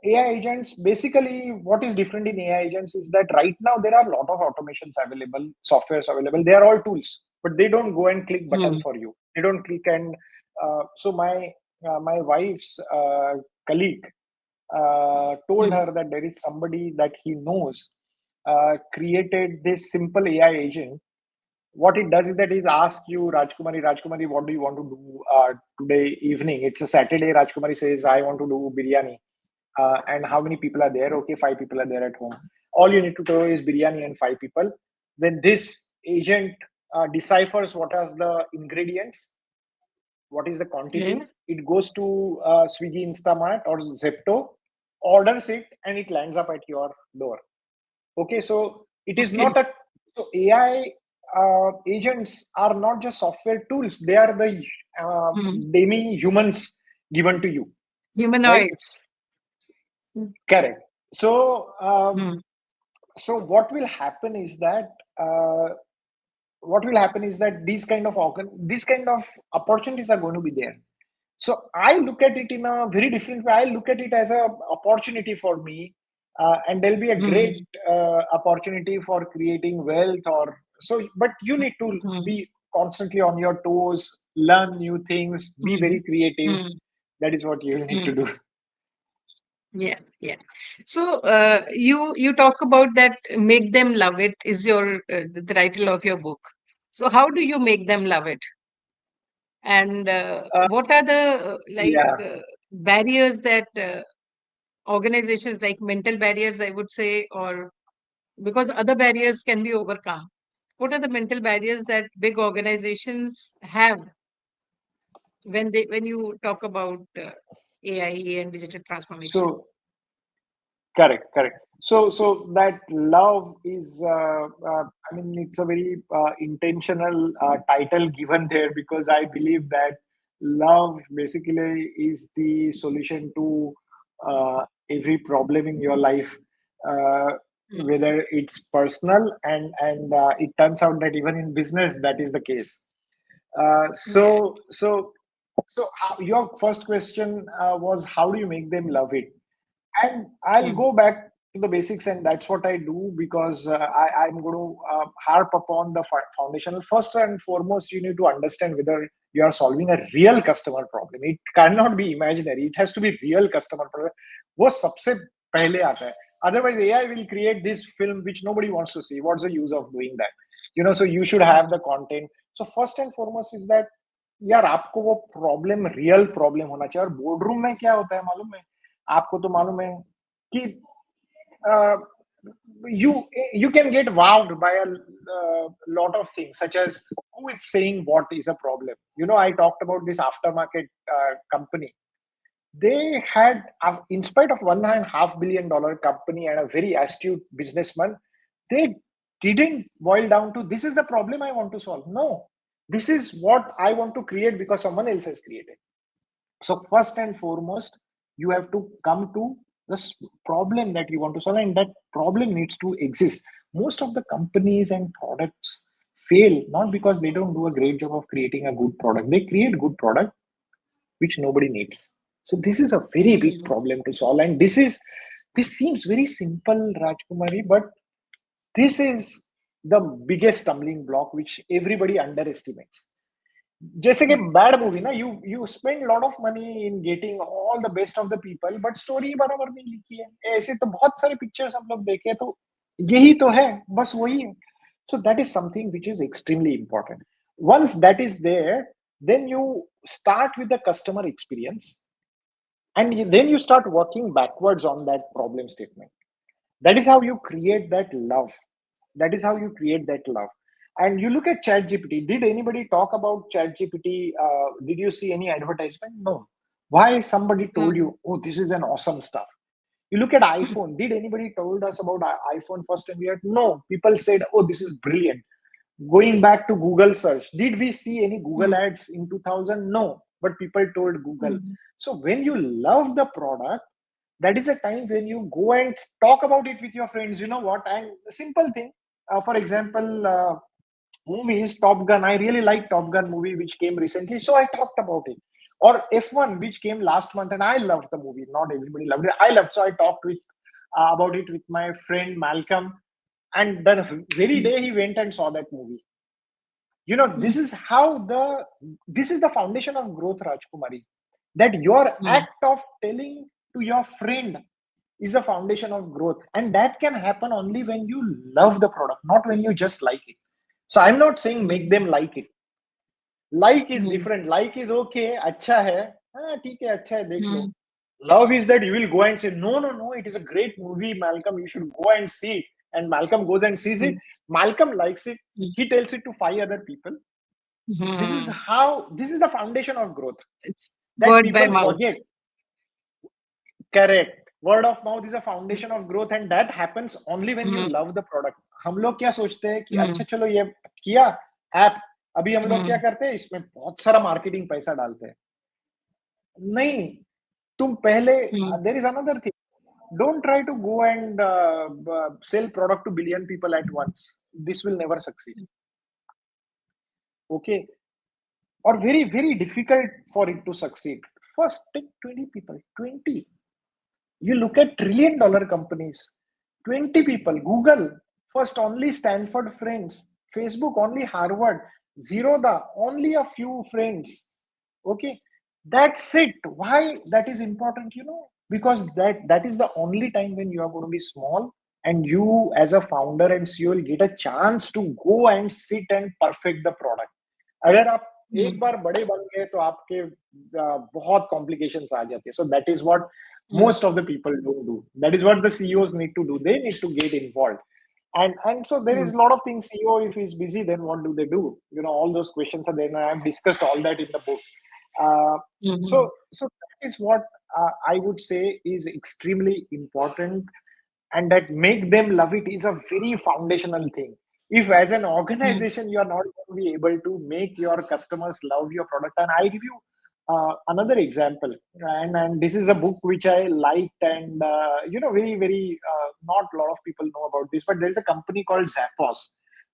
AI agents, basically what is different in AI agents is that right now there are a lot of automations available, softwares available. They are all tools, but they don't go and click button mm, for you. They don't click and so my wife's colleague told mm. her that there is somebody that he knows created this simple AI agent. What it does is that it asks you, Rajkumari, what do you want to do today evening? It's a Saturday. Rajkumari says, I want to do biryani. And how many people are there? Okay, 5 people are there at home. All you need to do is biryani and 5 people. Then this agent deciphers what are the ingredients, what is the Yeah. quantity. It goes to Swiggy, Instamart, or Zepto, orders it, and it lands up at your door. Okay, so it is Okay. not a so AI agents are not just software tools; they are the Mm, demi humans given to you, right? Humanoids. Correct. So Hmm. so what will happen is that these kind of opportunities are going to be there. So I look at it in a very different way. I look at it as a opportunity for me, and there'll be a Hmm. great opportunity for creating wealth or so. But you need to Hmm. be constantly on your toes, learn new things, be Hmm. very creative. Hmm. That is what you will need to Hmm. do. Yeah, yeah. So you talk about that make them love it is your the title of your book. So how do you make them love it? And Uh, what are the yeah. barriers that organizations like mental barriers, I would say, or because other barriers can be overcome. What are the mental barriers that big organizations have when you talk about AI and digital transformation? So correct, correct. So that love is, I mean, it's a very intentional title given there because I believe that love basically is the solution to every problem in your life, uh, Mm, whether it's personal and it turns out that even in business that is the case. Uh, yeah. so so so your first question was how do you make them love it? And I'll Mm, go back to the basics, and that's what I do because I'm going to harp upon the foundational. First and foremost, you need to understand whether you are solving a real customer problem. It cannot be imaginary. It has to be real customer problem. वो सबसे पहले आता है. Otherwise, AI will create this film which nobody wants to see. What's the use of doing that? So you should have mm, the content. So first and foremost is that यार आपको वो problem real problem होना चाहिए और boardroom में क्या होता है मालूम है आपको तो मालूम है कि uh, you can get wowed by a lot of things such as who is saying what is a problem. I talked about this aftermarket company. They had in spite of $1.5 billion company and a very astute businessman, they didn't boil down to this is the problem I want to solve. No, this is what I want to create because someone else has created. So first and foremost, you have to come to this problem that you want to solve, and that problem needs to exist. Most of the companies and products fail not because they don't do a great job of creating a good product. They create good product which nobody needs. So this is a very big mm, problem to solve, and this seems very simple, Rajkumari, but this is the biggest stumbling block which everybody underestimates. जैसे कि mm, bad movie ना you spend lot of money in getting all the best of the people but story बराबर नहीं लिखी है ऐसे तो बहुत सारे पिक्चर्स हम लोग देखे तो यही तो है बस वही है so that is something which is extremely important. Once that is there, then you start with the customer experience and then you start working backwards on that problem statement. That is how you create that love. That is how you create that love. And you look at ChatGPT. Did anybody talk about ChatGPT? Did you see any advertisement? No. Why somebody told mm, you, oh, this is an awesome stuff? You look at iPhone. Did anybody told us about iPhone first and we had no? People said, oh, this is brilliant. Going back to Google search, did we see any Google mm, ads in 2000? No, but people told Google. mm, So when you love the product, that is a time when you go and talk about it with your friends. You know what? And simple thing, for example, movies, Top Gun. I really like Top Gun movie which came recently, so I talked about it. Or F1 which came last month, and I loved the movie. Not everybody loved it. I loved, so I talked with about it with my friend Malcolm, and the very mm, day he went and saw that movie. This mm, is how this is the foundation of growth, Rajkumari. That your mm, act of telling to your friend is a foundation of growth, and that can happen only when you love the product, not when you just like it. So I'm not saying make mm, them like it. Like is mm, different. Like is okay, अच्छा है, हाँ ठीक है, अच्छा है, देख लो. mm, Love is that you will go and say, no, no, no, it is a great movie, Malcolm. You should go and see it. And Malcolm goes and sees it. mm, Malcolm likes it. mm, He tells it to five other people. mm. This is the foundation of growth It's that word by people mouth. forget. Correct. Word of mouth is a foundation of growth, and that happens only when you Mm, love the product. हम लोग क्या सोचते हैं कि mm, अच्छा चलो ये किया ऐप, अभी हम लोग क्या mm, करते हैं इसमें बहुत सारा मार्केटिंग पैसा डालते हैं. नहीं, तुम पहले, Hmm. there is another thing. Don't try to go and sell product to billion people at once. This will never succeed. Okay, or very very difficult for it to succeed. First, take 20 people. 20. You look at trillion-dollar companies. 20 people. Google first only Stanford friends. Facebook only Harvard. Zerodha only a few friends. Okay, that's it. Why that is important, because that is the only time when you are going to be small, and you as a founder and CEO will get a chance to go and sit and perfect the product. अगर आप एक Hmm. बार बड़े बन गए तो आपके बहुत complications आ जाते हैं. So that is what Hmm. most of the people don't do. That is what the CEOs need to do. They need to get involved. And so there Hmm. is a lot of things. CEO, if he's busy, then what do they do? All those questions are there, and I've discussed all that in the book. uh, so Hmm. so that is what I would say is extremely important, and that make them love it is a very foundational thing. If as an Hmm. organization you are not going to be able to make your customers love your product, and I give you another example, and this is a book which I liked, and very very not a lot of people know about this, but there is a company called Zappos,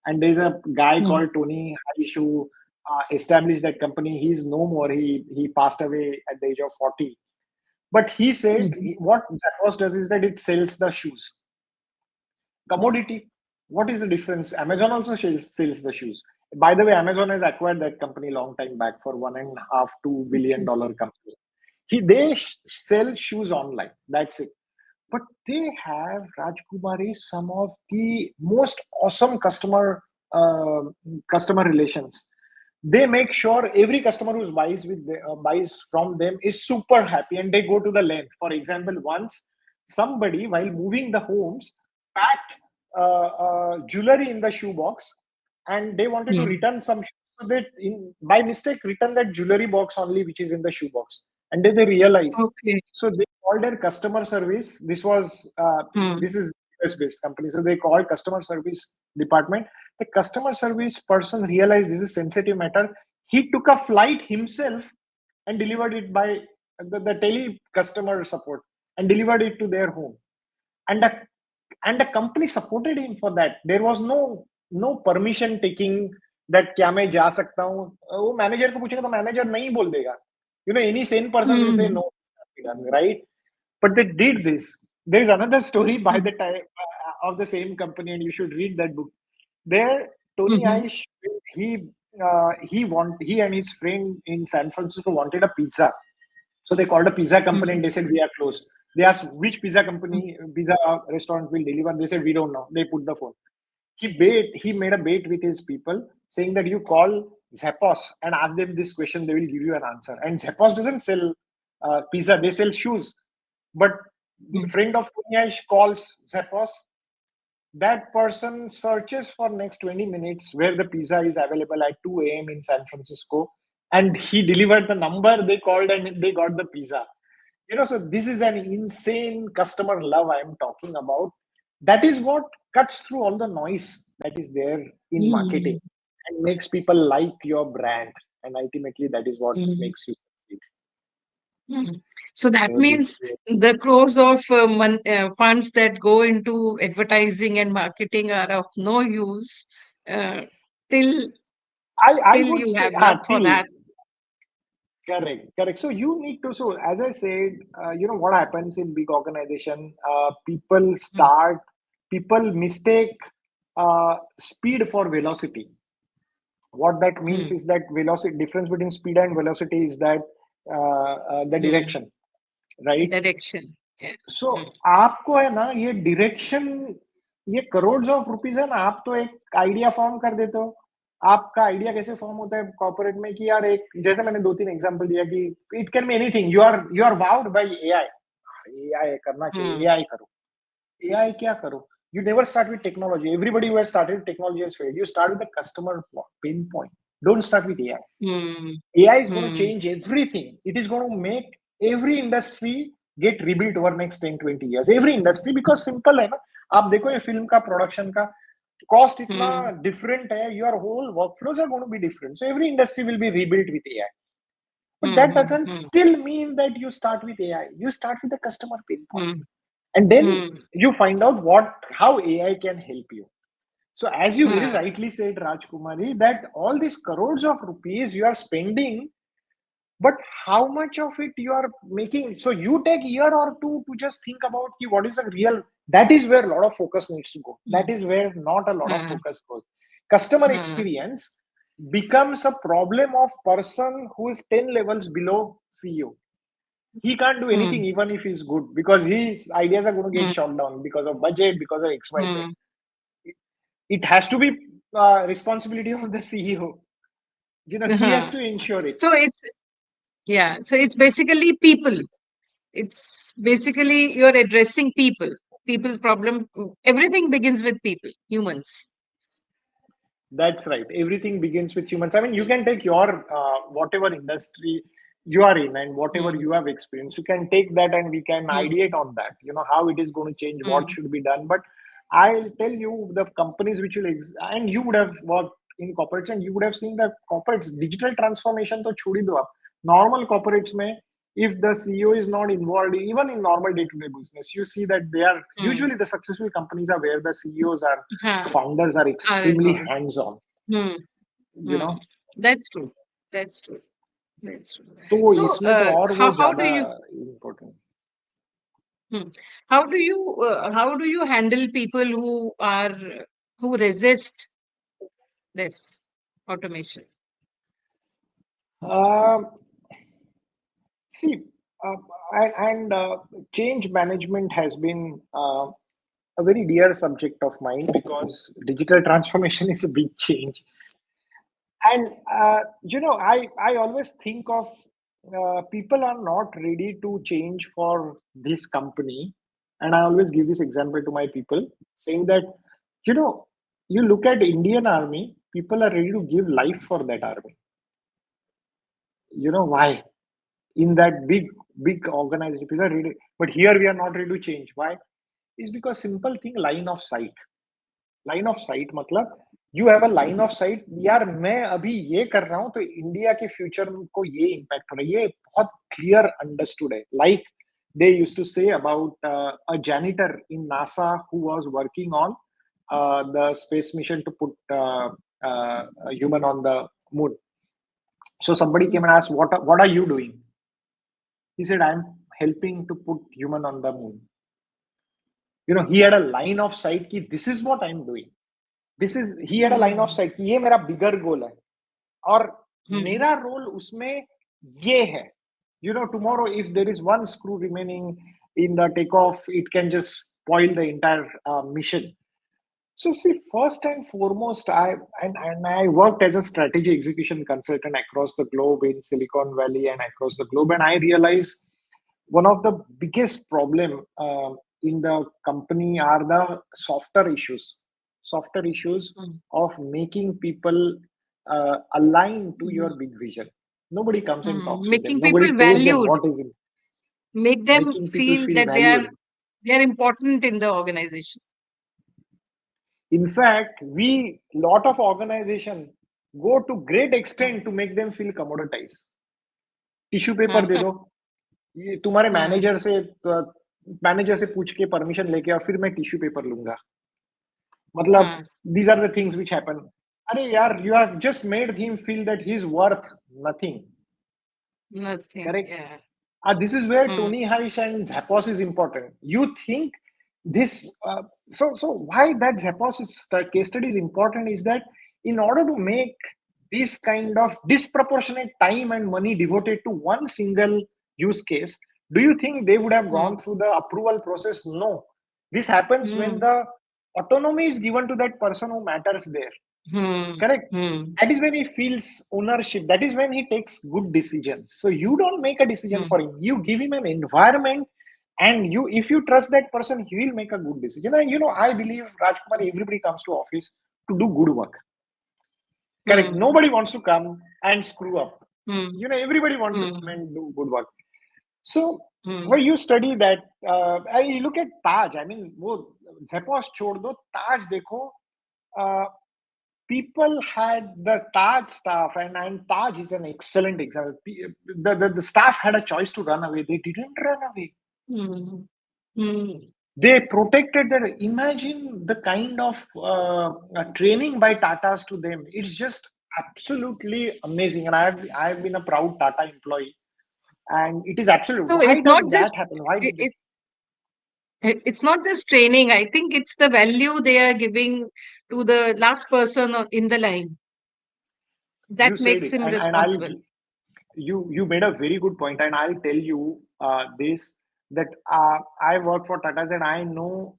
and there's a guy Hmm. called Tony Harish who established that company. He's no more. He passed away at the age of 40. But he said Hmm. what Zappos does is that it sells the shoes. Commodity. What is the difference? Amazon also sells the shoes. By the way, Amazon has acquired that company long time back for $1.5 2 billion Okay. company. They sell shoes online. That's it. But they have, Rajkumari, some of the most awesome uh, customer relations. They make sure every customer who buys from them is super happy, and they go to the length. For example, once somebody, while moving the homes, packed jewelry in the shoebox, and they wanted to Hmm. return some shoes. So they, by mistake, return that jewelry box only, which is in the shoebox, and then they realize. Okay. So they called their customer service. Hmm. This is US based company. So they called customer service department. The customer service person realized this is sensitive matter. He took a flight himself and delivered it by the tele customer support, and delivered it to their home. And the company supported him for that. There was no permission taking that क्या मैं जा सकता हूँ. वो manager को पूछेगा तो manager नहीं बोल देगा. Any sane person will say Hmm. no, right? But they did this. There is another story by Hmm. the time of the same company, and you should read that book. There, Tony Hmm. Ice, he and his friend in San Francisco wanted a pizza. So they called a pizza company Hmm. and they said, we are closed. They asked which Hmm. pizza restaurant will deliver. They said, we don't know. They put the phone. He made a bet with his people saying that you call Zappos and ask them this question, they will give you an answer. And Zappos doesn't sell pizza, they sell shoes. But the Hmm. friend of Kunyash calls Zappos. That person searches for next 20 minutes where the pizza is available at 2 a.m. in San Francisco. And he delivered the number they called, and they got the pizza. So this is an insane customer love I am talking about. That is what cuts through all the noise that is there in marketing Hmm. and makes people like your brand. And ultimately, that is what Hmm. makes you succeed. Hmm. So that So this means the crores of funds that go into advertising and marketing are of no use uh, till I till would you say, have love for till that. correct. So you need to. So as I said, what happens in big organization? Hmm. People mistake speed for velocity. What that means Hmm. is that velocity difference between speed and velocity is that the Hmm. direction, right? Direction. Yeah. So Hmm. आपको है ना ये direction, ये crore of rupees है ना. आप तो एक आइडिया फॉर्म कर देते हो. आपका आइडिया कैसे फॉर्म होता है कॉर्पोरेट में कि यार एक, जैसे मैंने 2 3 एग्जांपल दिया कि it can be anything. You are wowed by AI. AI करना चाहिए, Hmm. एआई करो. एआई क्या करो? You never start with technology. Everybody who has started with technology has failed. You start with the customer pain point. Don't start with AI. Hmm. AI is going to Hmm. change everything. It is going to make every industry get rebuilt over next 10 20 years. Every industry, because simple है ना. आप देखो ये film का production का cost इतना Hmm. Different है. Your whole workflows are going to be different. So every industry will be rebuilt with AI. But that Hmm. doesn't Hmm. still mean that you start with AI. You start with the customer pain point. Hmm. And then Hmm. you find out how AI can help you. So as you very Hmm. rightly said, Rajkumari, that all these crores of rupees you are spending, but how much of it you are making? So you take year or two to just think about what is the real. That is where a lot of focus needs to go. Hmm. That is where not a lot of Hmm. focus goes. Customer Hmm. experience becomes a problem of person who is 10 levels below CEO. He can't do anything Hmm. even if he's good, because his ideas are going to get Hmm. shot down because of budget, because of XYZ. Hmm. It has to be responsibility of the CEO. He has Uh-huh. to ensure it. So it's basically people. It's basically you're addressing people's problem. Everything begins with people, humans. That's right. Everything begins with humans. I mean, you can take your whatever industry you are in and whatever Hmm. you have experienced, you can take that and we can Hmm. ideate on that, how it is going to change, what Hmm. should be done. But I'll tell you the companies which and you would have worked in corporates and you would have seen the corporates, digital transformation to chhodi do aap. Normal corporates mein, if the CEO is not involved, even in normal day-to-day business, you see that they are Hmm. usually the successful companies are where the CEOs are, Huh. founders are Are extremely involved. hands-on, Hmm. you Hmm. know That's true. That's true. That's true. तो So, इसमें तो और वो how do ज्यादा you important. hmm, how do you handle people who resist this automation? See, uh, and change management has been a very dear subject of mine, because digital transformation is a big change. And I always think of people are not ready to change for this company. And I always give this example to my people, saying that, you know, you look at Indian army, people are ready to give life for that army. You know why? In that big organized people are ready, but here we are not ready to change. Why? Is because simple thing, line of sight. Line of sight मतलब you have a line of sight, यार मैं अभी ये कर रहा हूं तो India के फ्यूचर को ये इम्पैक्ट हो रहा है, ये बहुत क्लियर अंडरस्टूड है. Like they used to say about a janitor in NASA who was working on the space mission to put a human on the moon. So somebody came and asked, what are you doing? He said, I'm helping to put human on the moon. He had a line of sight ki this is what I'm doing. He had a line of Hmm. sight कि ये मेरा बिगर गोल है और Hmm. मेरा role उसमें ये है. Tomorrow if there is one screw remaining in the takeoff, it can just spoil the entire mission. So see, first and foremost, I worked as a strategy execution consultant across the globe, in Silicon Valley and across the globe, and I realized one of the biggest problem in the company are the softer issues Hmm. of making people align to Hmm. your big vision. Nobody comes and talks with them. Making Nobody people tells them valued, what is it. make them Making people feel feel that valued. they are important in the organization. In fact, we lot of organization go to great Hmm. extent to make them feel commoditized. Tissue paper दे Hmm. दो, ये तुम्हारे Hmm. Manager से पूछ के permission लेके और फिर मैं टिश्यू पेपर लूंगा. मतलब Hmm. these are the things which happen. अरे यार, you have just made him feel that he's worth nothing. Nothing. Correct? Yeah. This is where Hmm. Tony Haish and Zappos is important. You think this, so why that Zappos case study is important is that in order to make this kind of disproportionate time and money devoted to one single use case, do you think they would have Hmm. gone through the approval process? No. This happens when Hmm. the autonomy is given to that person who matters there. Hmm. Correct? Hmm. That is when he feels ownership. That is when he takes good decisions. So you don't make a decision Hmm. for him. You give him an environment, and if you trust that person, he will make a good decision. And I believe, Rajkumar, everybody comes to office to do good work. Correct? Hmm. Nobody wants to come and screw up. Hmm. Everybody wants to Hmm. come and do good work. So Hmm. when you study that, I look at Taj. I mean, वो Zappos छोड़ दो, Taj देखो. people had the Taj staff, and Taj is an excellent example. The staff had a choice to run away. They didn't run away. Mm. Mm. They protected their. Imagine the kind of training by Tatas to them. It's just absolutely amazing. And I've been a proud Tata employee, and it is absolute. So Why it's not does just that happen? Why it, did it, it's not just training. I think it's the value they are giving to the last person in the line you that said makes it? him And I'll responsible. you made a very good point, and I'll tell you this that I work for Tatas, and I know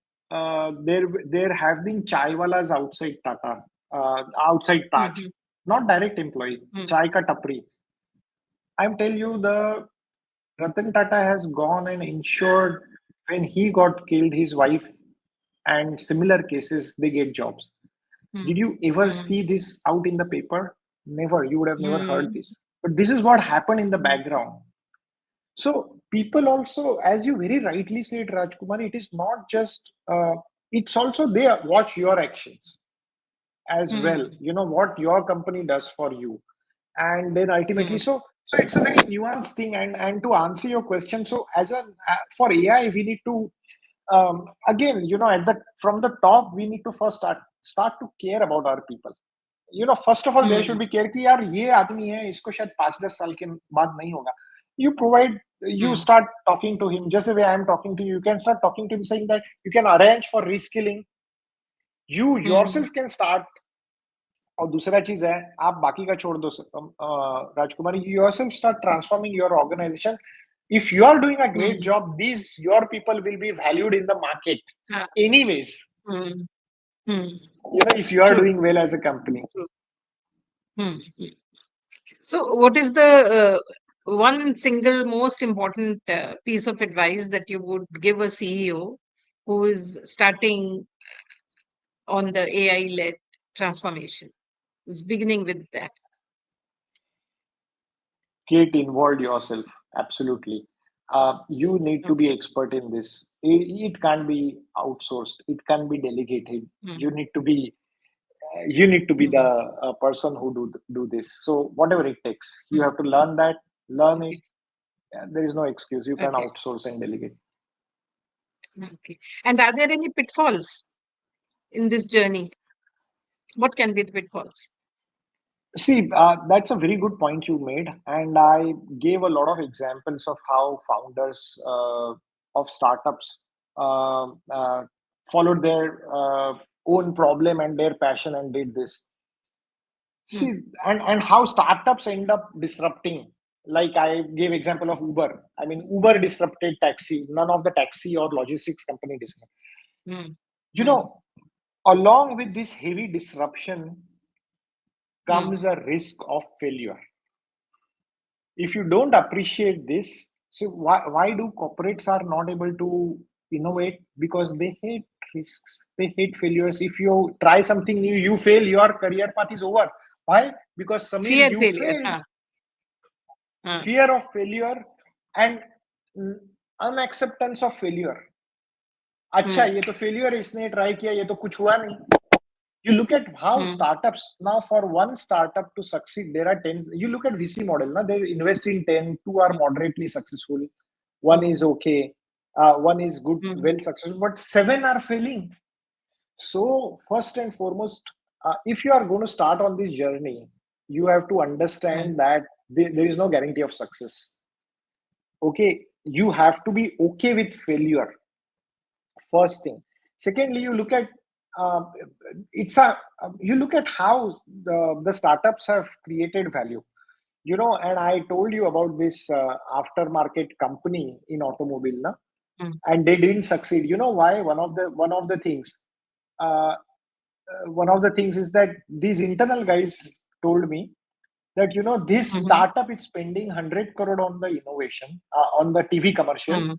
there have been chaiwalas outside Tata, outside Taj, Hmm. not direct employee, Hmm. chai ka tapri. I'm tell you the Ratan Tata has gone and ensured when he got killed, his wife and similar cases they get jobs. Did Hmm. you ever Hmm. see this out in the paper? Never. You would have never heard Hmm. this. But this is what happened in the Hmm. background. So people also, as you very rightly said, Rajkumar, it is not just. It's also they watch your actions as well. Hmm. You know what your company does for you, and then ultimately, Hmm. so it's a very nuanced thing. And to answer your question, so as a for AI, we need to again, at the from the top, we need to first start to care about our people. First of all, there should Hmm. be care कि यार ये आदमी है, इसको शायद 5-10 साल के बाद नहीं होगा. You provide, you Hmm. start talking to him just the way I am talking to you. You can start talking to him saying that you can arrange for reskilling. You Hmm. yourself can start. और दूसरा चीज है, आप बाकी का छोड़ दो राजकुमारी, you yourself start transforming your organization. If you are doing a great Hmm. job, these your people will be valued in the market Ah. anyways, Hmm. Hmm. if you are True. doing well as a company. True. Hmm. Hmm. So, what is the one single most important piece of advice that you would give a CEO who is starting on the AI-led transformation, who's beginning with that? Get involved yourself, absolutely. You need to be Okay. expert in this. It can't be outsourced, it can be delegated. Hmm. You need to be the Hmm. person who do this. So whatever it takes, you Hmm. have to learn it. Okay. There is no excuse. You can Okay. outsource and delegate. Okay. And are there any pitfalls in this journey? What can be the pitfalls? See, that's a very good point you made, and I gave a lot of examples of how founders of startups uh, uh, followed their own problem and their passion and did this. Hmm. See, and how startups end up disrupting. Like I gave example of Uber. I mean, Uber disrupted taxi. None of the taxi or logistics company disrupted. Hmm. You Hmm. know, along with this heavy disruption Hmm. comes a risk of failure. If you don't appreciate this, so why do corporates are not able to innovate? Because they hate risks, they hate failures. If you try something new, you fail, your career path is over. Why? Because Sameer, Fear you failure. failed. Huh. Huh. Fear of failure and mm, unacceptance of failure. अच्छा, Hmm. ये तो failure है, इसने try किया, ये तो कुछ हुआ नहीं. You look at how Hmm. startups now, for one startup to succeed, there are 10. You look at VC model, now they invest in 10, two are moderately successful, one Hmm. is okay, one is good, Hmm. well successful, but 7 are failing. So first and foremost, if you are going to start on this journey, you have to Hmm. understand that there is no guarantee of success. Okay, you have to be okay with failure, first thing. Secondly, you look at uh, it's a you look at how the startups have created value. And I told you about this aftermarket company in automobile, na? Hmm. And they didn't succeed. You know why? One of the things uh, one of the things is that these internal guys told me that this Hmm. startup is spending 100 crore on the innovation, on the TV commercial. Hmm.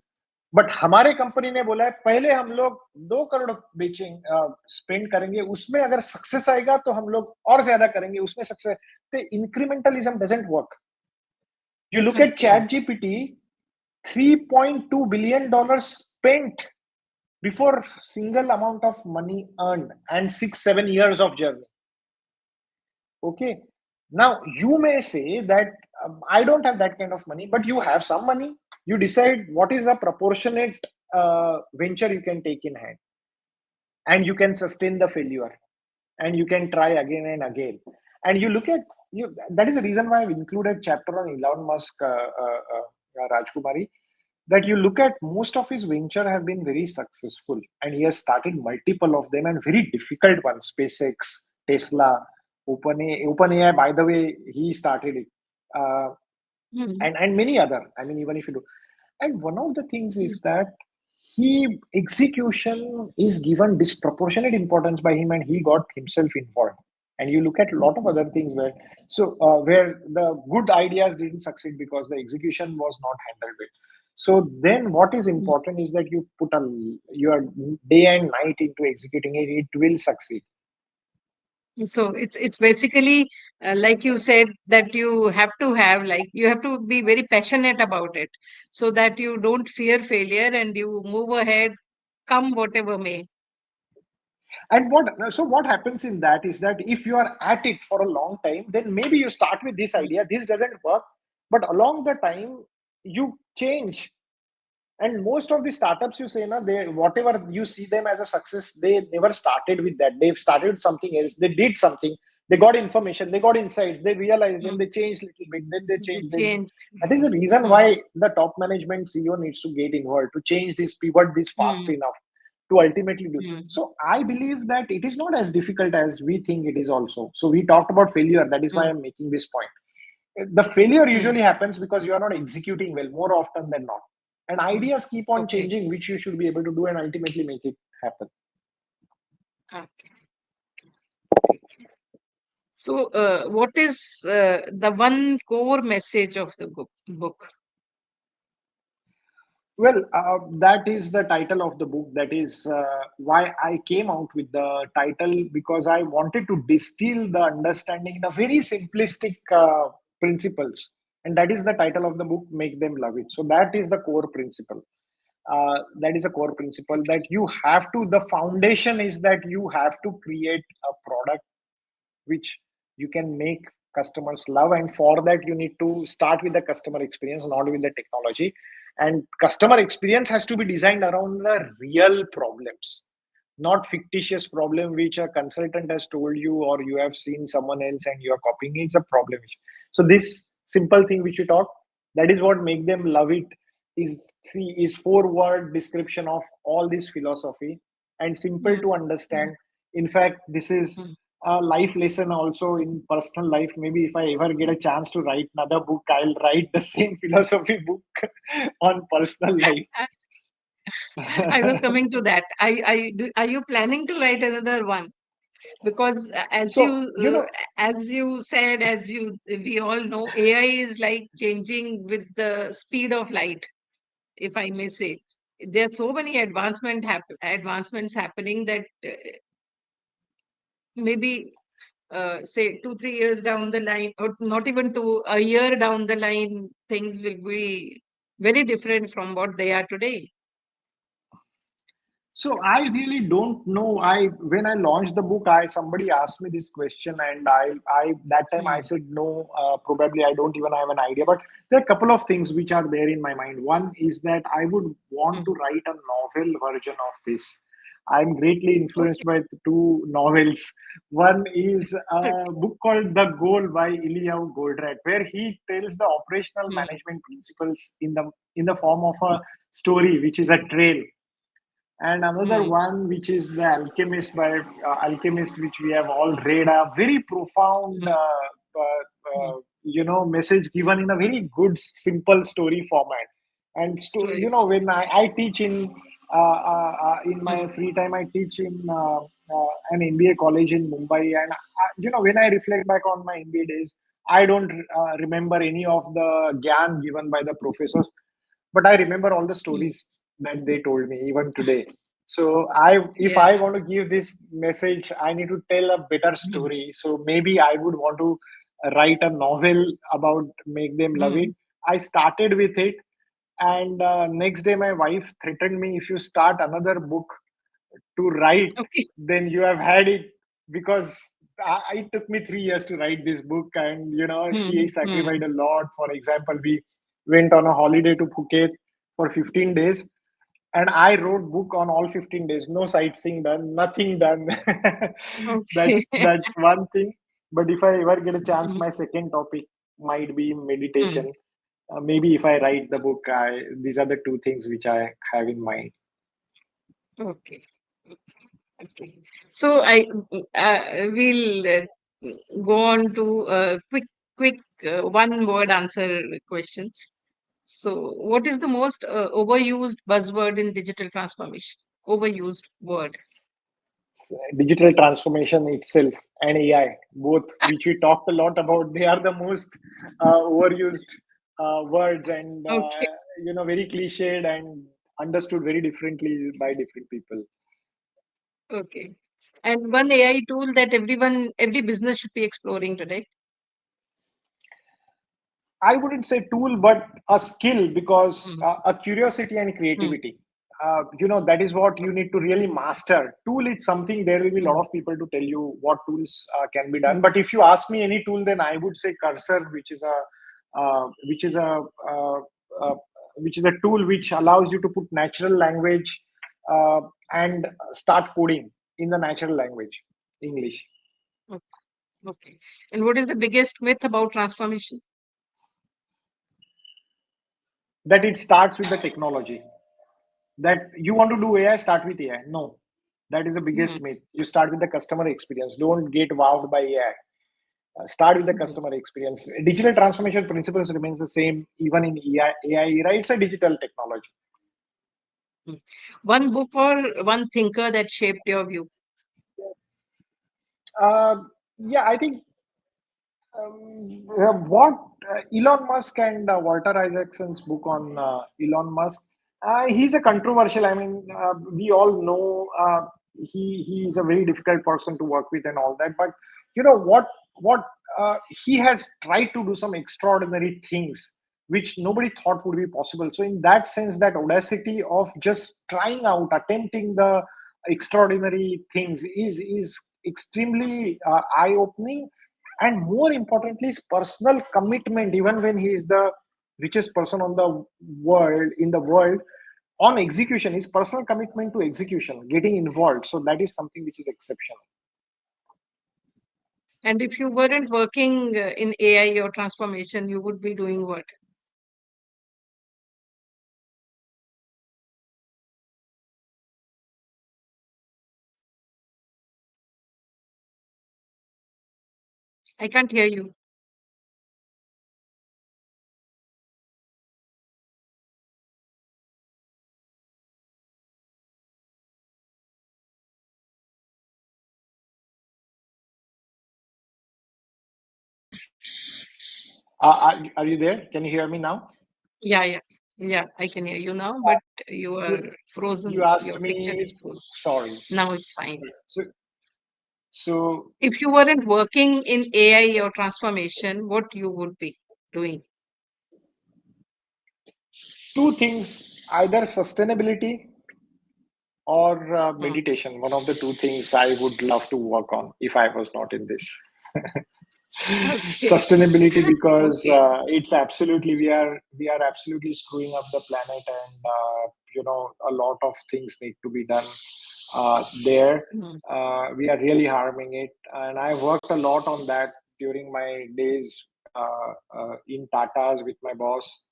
But हमारे company ने बोला है पहले हम लोग 2 करोड़ बेचेंगे, spend करेंगे, उसमें अगर सक्सेस आएगा तो हम लोग और ज्यादा करेंगे, उसमें सक्सेस. तो incrementalism doesn't work. You look at Okay. ChatGPT, $3.2 billion spent before single amount of money earned, and 6-7 years of journey. Okay. Now you may say that I don't have that kind of money, but you have some money. You decide what is a proportionate venture you can take in hand, and you can sustain the failure, and you can try again and again. And you look at you. That is the reason why I've included chapter on Elon Musk, Rajkumari. That you look at most of his venture have been very successful, and he has started multiple of them and very difficult ones. SpaceX, Tesla, OpenAI. By the way, he started it, Mm, and many other. I mean, even if you do, and one of the things mm, is that he execution is given disproportionate importance by him, and he got himself involved. And you look at a lot of other things where the good ideas didn't succeed because the execution was not handled well. So then what is mm. important is that you put your day and night into executing it, it will succeed. So it's basically like you said that you have to have like you have to be very passionate about it so that you don't fear failure and you move ahead, come whatever may. And what happens in that is that if you are at it for a long time, then maybe you start with this Mm, idea, this doesn't work, but along the time you change. And most of the startups you say, na, they whatever you see them as a success, they never started with that. They've started with something else. They did something. They got information. They got insights. They realized. Then mm. they changed a little bit. Then they The changed. change. That is the reason Mm, why the top management CEO needs to get involved to change this, pivot this fast mm, enough to ultimately do. mm, So I believe that it is not as difficult as we think it is. Also, so we talked about failure. That is why mm, I'm making this point. The failure mm. usually happens because you are not executing well more often than not, and Mm. ideas keep on Okay. changing, which you should be able to do and ultimately make it happen. Okay. So, what is the one core message of the book? Well, that is the title of the book. That is why I came out with the title, because I wanted to distill the understanding in a very simplistic principles, and that is the title of the book, Make Them Love It. So that is the core principle. That is a core principle, that you have to, the foundation is that you have to create a product which you can make customers love, and for that you need to start with the customer experience, not with the technology. And customer experience has to be designed around the real problems, not fictitious problem which a consultant has told you or you have seen someone else and you are copying. It's a problem. So this simple thing which you talk, that is what Make Them Love It is 4 word description of all this philosophy, and simple Mm, to mm, understand. In fact, this is mm. a life lesson also in personal life. Maybe if I ever get a chance to write another book, I'll write the same philosophy book on personal life. I, I was coming to that. Are you planning to write another one? Because So, as you said, we all know, AI is like changing with the speed of light, if I may say. There are so many advancements happening that maybe say 2 3 years down the line, or not even a year down the line, things will be very different from what they are today. So I really don't know. I When I launched the book, I somebody asked me this question, and I that time I Mm, said no. Probably I don't even have an idea. But there are a couple of things which are there in my mind. One is that I would want mm. to write a novel version of this. I'm greatly influenced Okay. by 2 novels. One is Okay. a book called The Goal by Eliyahu Goldratt, where he tells the operational Mm, management principles in the form of a story, which is a trail. And another mm, one which is The Alchemist by Alchemist, which we have all read, a very profound mm, mm. message given in a very good simple story format. And Story form. when I teach in my Mm, free time, I teach in an MBA college in Mumbai. And when I reflect back on my MBA days, I don't remember any of the gyan given by the professors, but I remember all the mm. stories that they told me even today. So if I Yeah. want to give this message, I need to tell a better Mm, story. So maybe I would want to write a novel about Make Them Love It. mm. I started with it, and next day my wife threatened me, if you start another book to write, Okay. then you have had it, because it took me 3 years to write this book, and she Hmm. Hmm. sacrificed a lot. For example, we went on a holiday to Phuket for 15 days, and I wrote book on all 15 days. No sightseeing done, nothing done. Okay. That's one thing. But if I ever get a chance, Hmm. my second topic might be Hmm. meditation. Maybe if I write the book, these are the two things which I have in mind. Okay. Okay. So I will go on to quick one word answer questions. So, what is the most overused buzzword in digital transformation? Overused word. Digital transformation itself and AI, both which we talked a lot about, they are the most overused words, and Okay. very cliched and understood very differently by different people. Okay. And one AI tool that every business should be exploring today. I wouldn't say tool, but a skill, because Hmm. a curiosity and Hmm. creativity. That is what you need to really master. Tool is something, there will be a lot Hmm. of people to tell you what tools can be done. Hmm. But if you ask me any tool, then I would say Cursor, which is uh, uh, a tool which allows you to put natural language uh, and start coding in the natural language, English. Okay. Okay. And what is the biggest myth about transformation? That it starts with the technology. That you want to do AI, start with AI. No, that is the Hmm. biggest myth. You start with the customer experience. Don't get wowed by AI. Start with the Hmm. customer experience. Digital transformation principles remains the same even in AI era. It's a digital technology. Hmm. One book or one thinker that shaped your view. Uh, yeah, I think what Elon Musk and Walter Isaacson's book on Elon Musk. He's a controversial. I mean, we all know he is a very difficult person to work with and all that. But what he has tried to do some extraordinary things which nobody thought would be possible. So in that sense, that audacity of just trying out, attempting the extraordinary things is extremely eye opening, and more importantly his personal commitment, even when he is the richest person on the world in the world, on execution, his personal commitment to execution, getting involved. So that is something which is exceptional. And if you weren't working in AI or transformation, you would be doing what? I can't hear you. Are you there? Can you hear me now? Yeah, yeah, yeah. I can hear you now, but you you, are you frozen. asked Your picture is me, frozen. sorry. Now it's fine. So If you weren't working in AI or transformation, what you would be doing? two things, either sustainability or Hmm. meditation. One of the two things I would love to work on if I was not in this. Okay. Sustainability, because Okay. it's absolutely, we are absolutely screwing up the planet, and a lot of things need to be done there. Hmm. We are really harming it, and I worked a lot on that during my days in Tatas with my boss.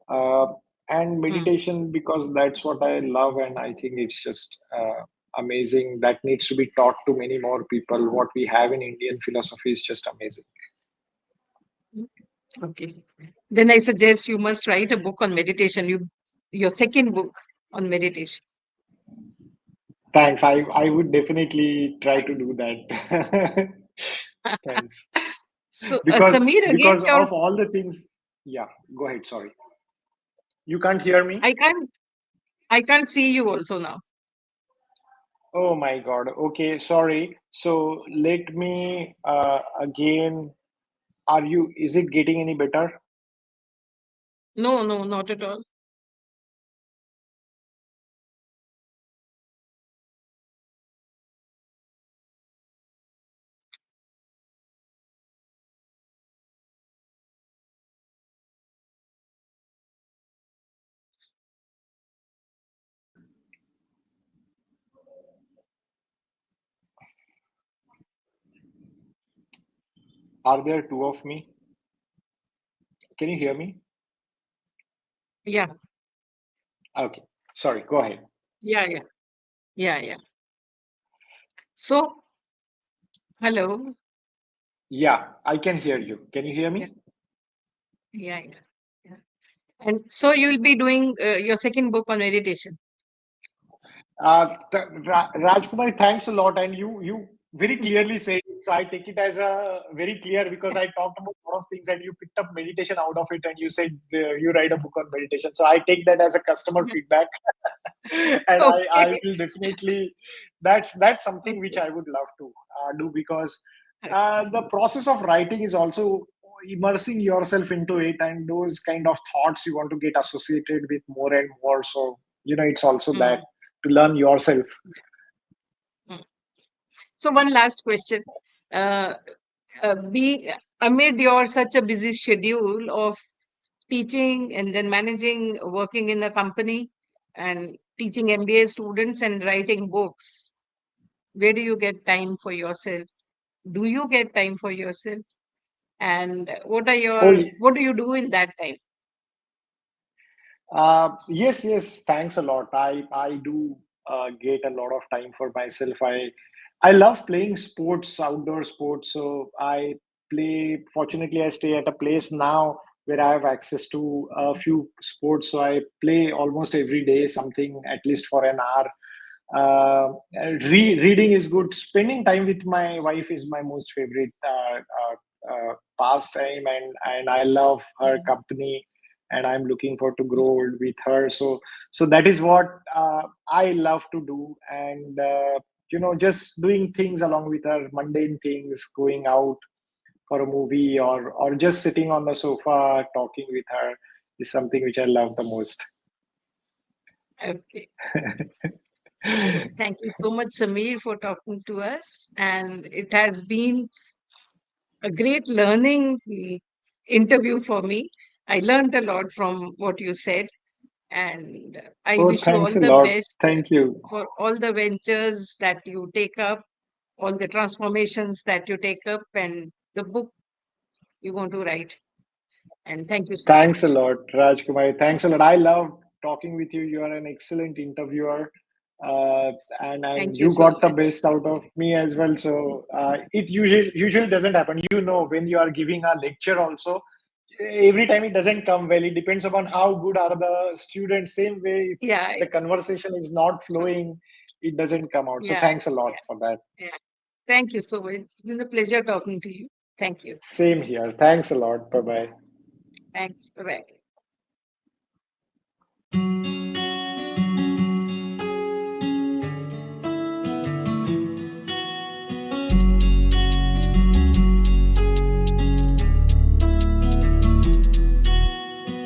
uh, and Hmm. meditation, because that's what I love, and I think it's just amazing. That needs to be taught to many more people. What we have in Indian philosophy is just amazing. Hmm. Okay. Then I suggest you must write a book on meditation. Your second book on meditation. Thanks. I would definitely try to do that. Thanks. So, Because Sameer, again, your of all the things. Yeah, go ahead. Sorry, you can't hear me. I can't I can't see you also now. Oh my God. Okay, sorry. So let me again. Are you? Is it getting any better? No, no, not at all. Are there two of me? Can you hear me? Yeah, Okay. Sorry, go ahead. yeah, yeah, yeah. So, hello. Yeah, I can hear you. Can you hear Yeah, me? yeah. Yeah. And so you'll be doing your second book on meditation. Rajkumar, thanks a lot. And you very clearly said it. So I take it as a very clear because I talked about a lot of things and you picked up meditation out of it and you said you write a book on meditation. So I take that as a customer feedback. And I Okay. will definitely, that's something which Okay. I would love to do because Okay. the process of writing is also immersing yourself into it and those kind of thoughts you want to get associated with more and more. So, it's also that Mm, to learn yourself. mm. So one last question. Uh, be amid your such a busy schedule of teaching and then managing, working in a company and teaching MBA students and writing books, where do you get time for yourself? Do you get time for yourself? And Oh, what do you do in that time? yes, yes. Thanks a lot. I do get a lot of time for myself. I love playing sports, outdoor sports. So I play. Fortunately, I stay at a place now where I have access to a few sports. So I play almost every day, something at least for an hour. Reading is good. Spending time with my wife is my most favorite pastime, and I love her Mm. company, and I'm looking forward to grow old with her. So that is what I love to do, and just doing things along with her, mundane things, going out for a movie or just sitting on the sofa talking with her is something which I love the most. Okay. So thank you so much, Sameer, for talking to us. And it has been a great learning interview for me. I learned a lot from what you said. And I Oh, wish you thanks all a the lot. best Thank you. for all the ventures that you take up, all the transformations that you take up, and the book you want to write. And thank you so Thanks a much. lot, Rajkumar. Thanks a lot. I love talking with you. You are an excellent interviewer, uh, and Thank you you so got the much. best out of me as well. So it usually doesn't happen. When you are giving a lecture, also every time it doesn't come well. It depends upon how good are the students. Same way, if Yeah, the conversation is not true. flowing, it doesn't come out. So Yeah, thanks a lot yeah, for that. yeah. Thank you so much. It's been a pleasure talking to you. Thank you. Same here. Thanks a lot. Bye bye. Thanks. Bye.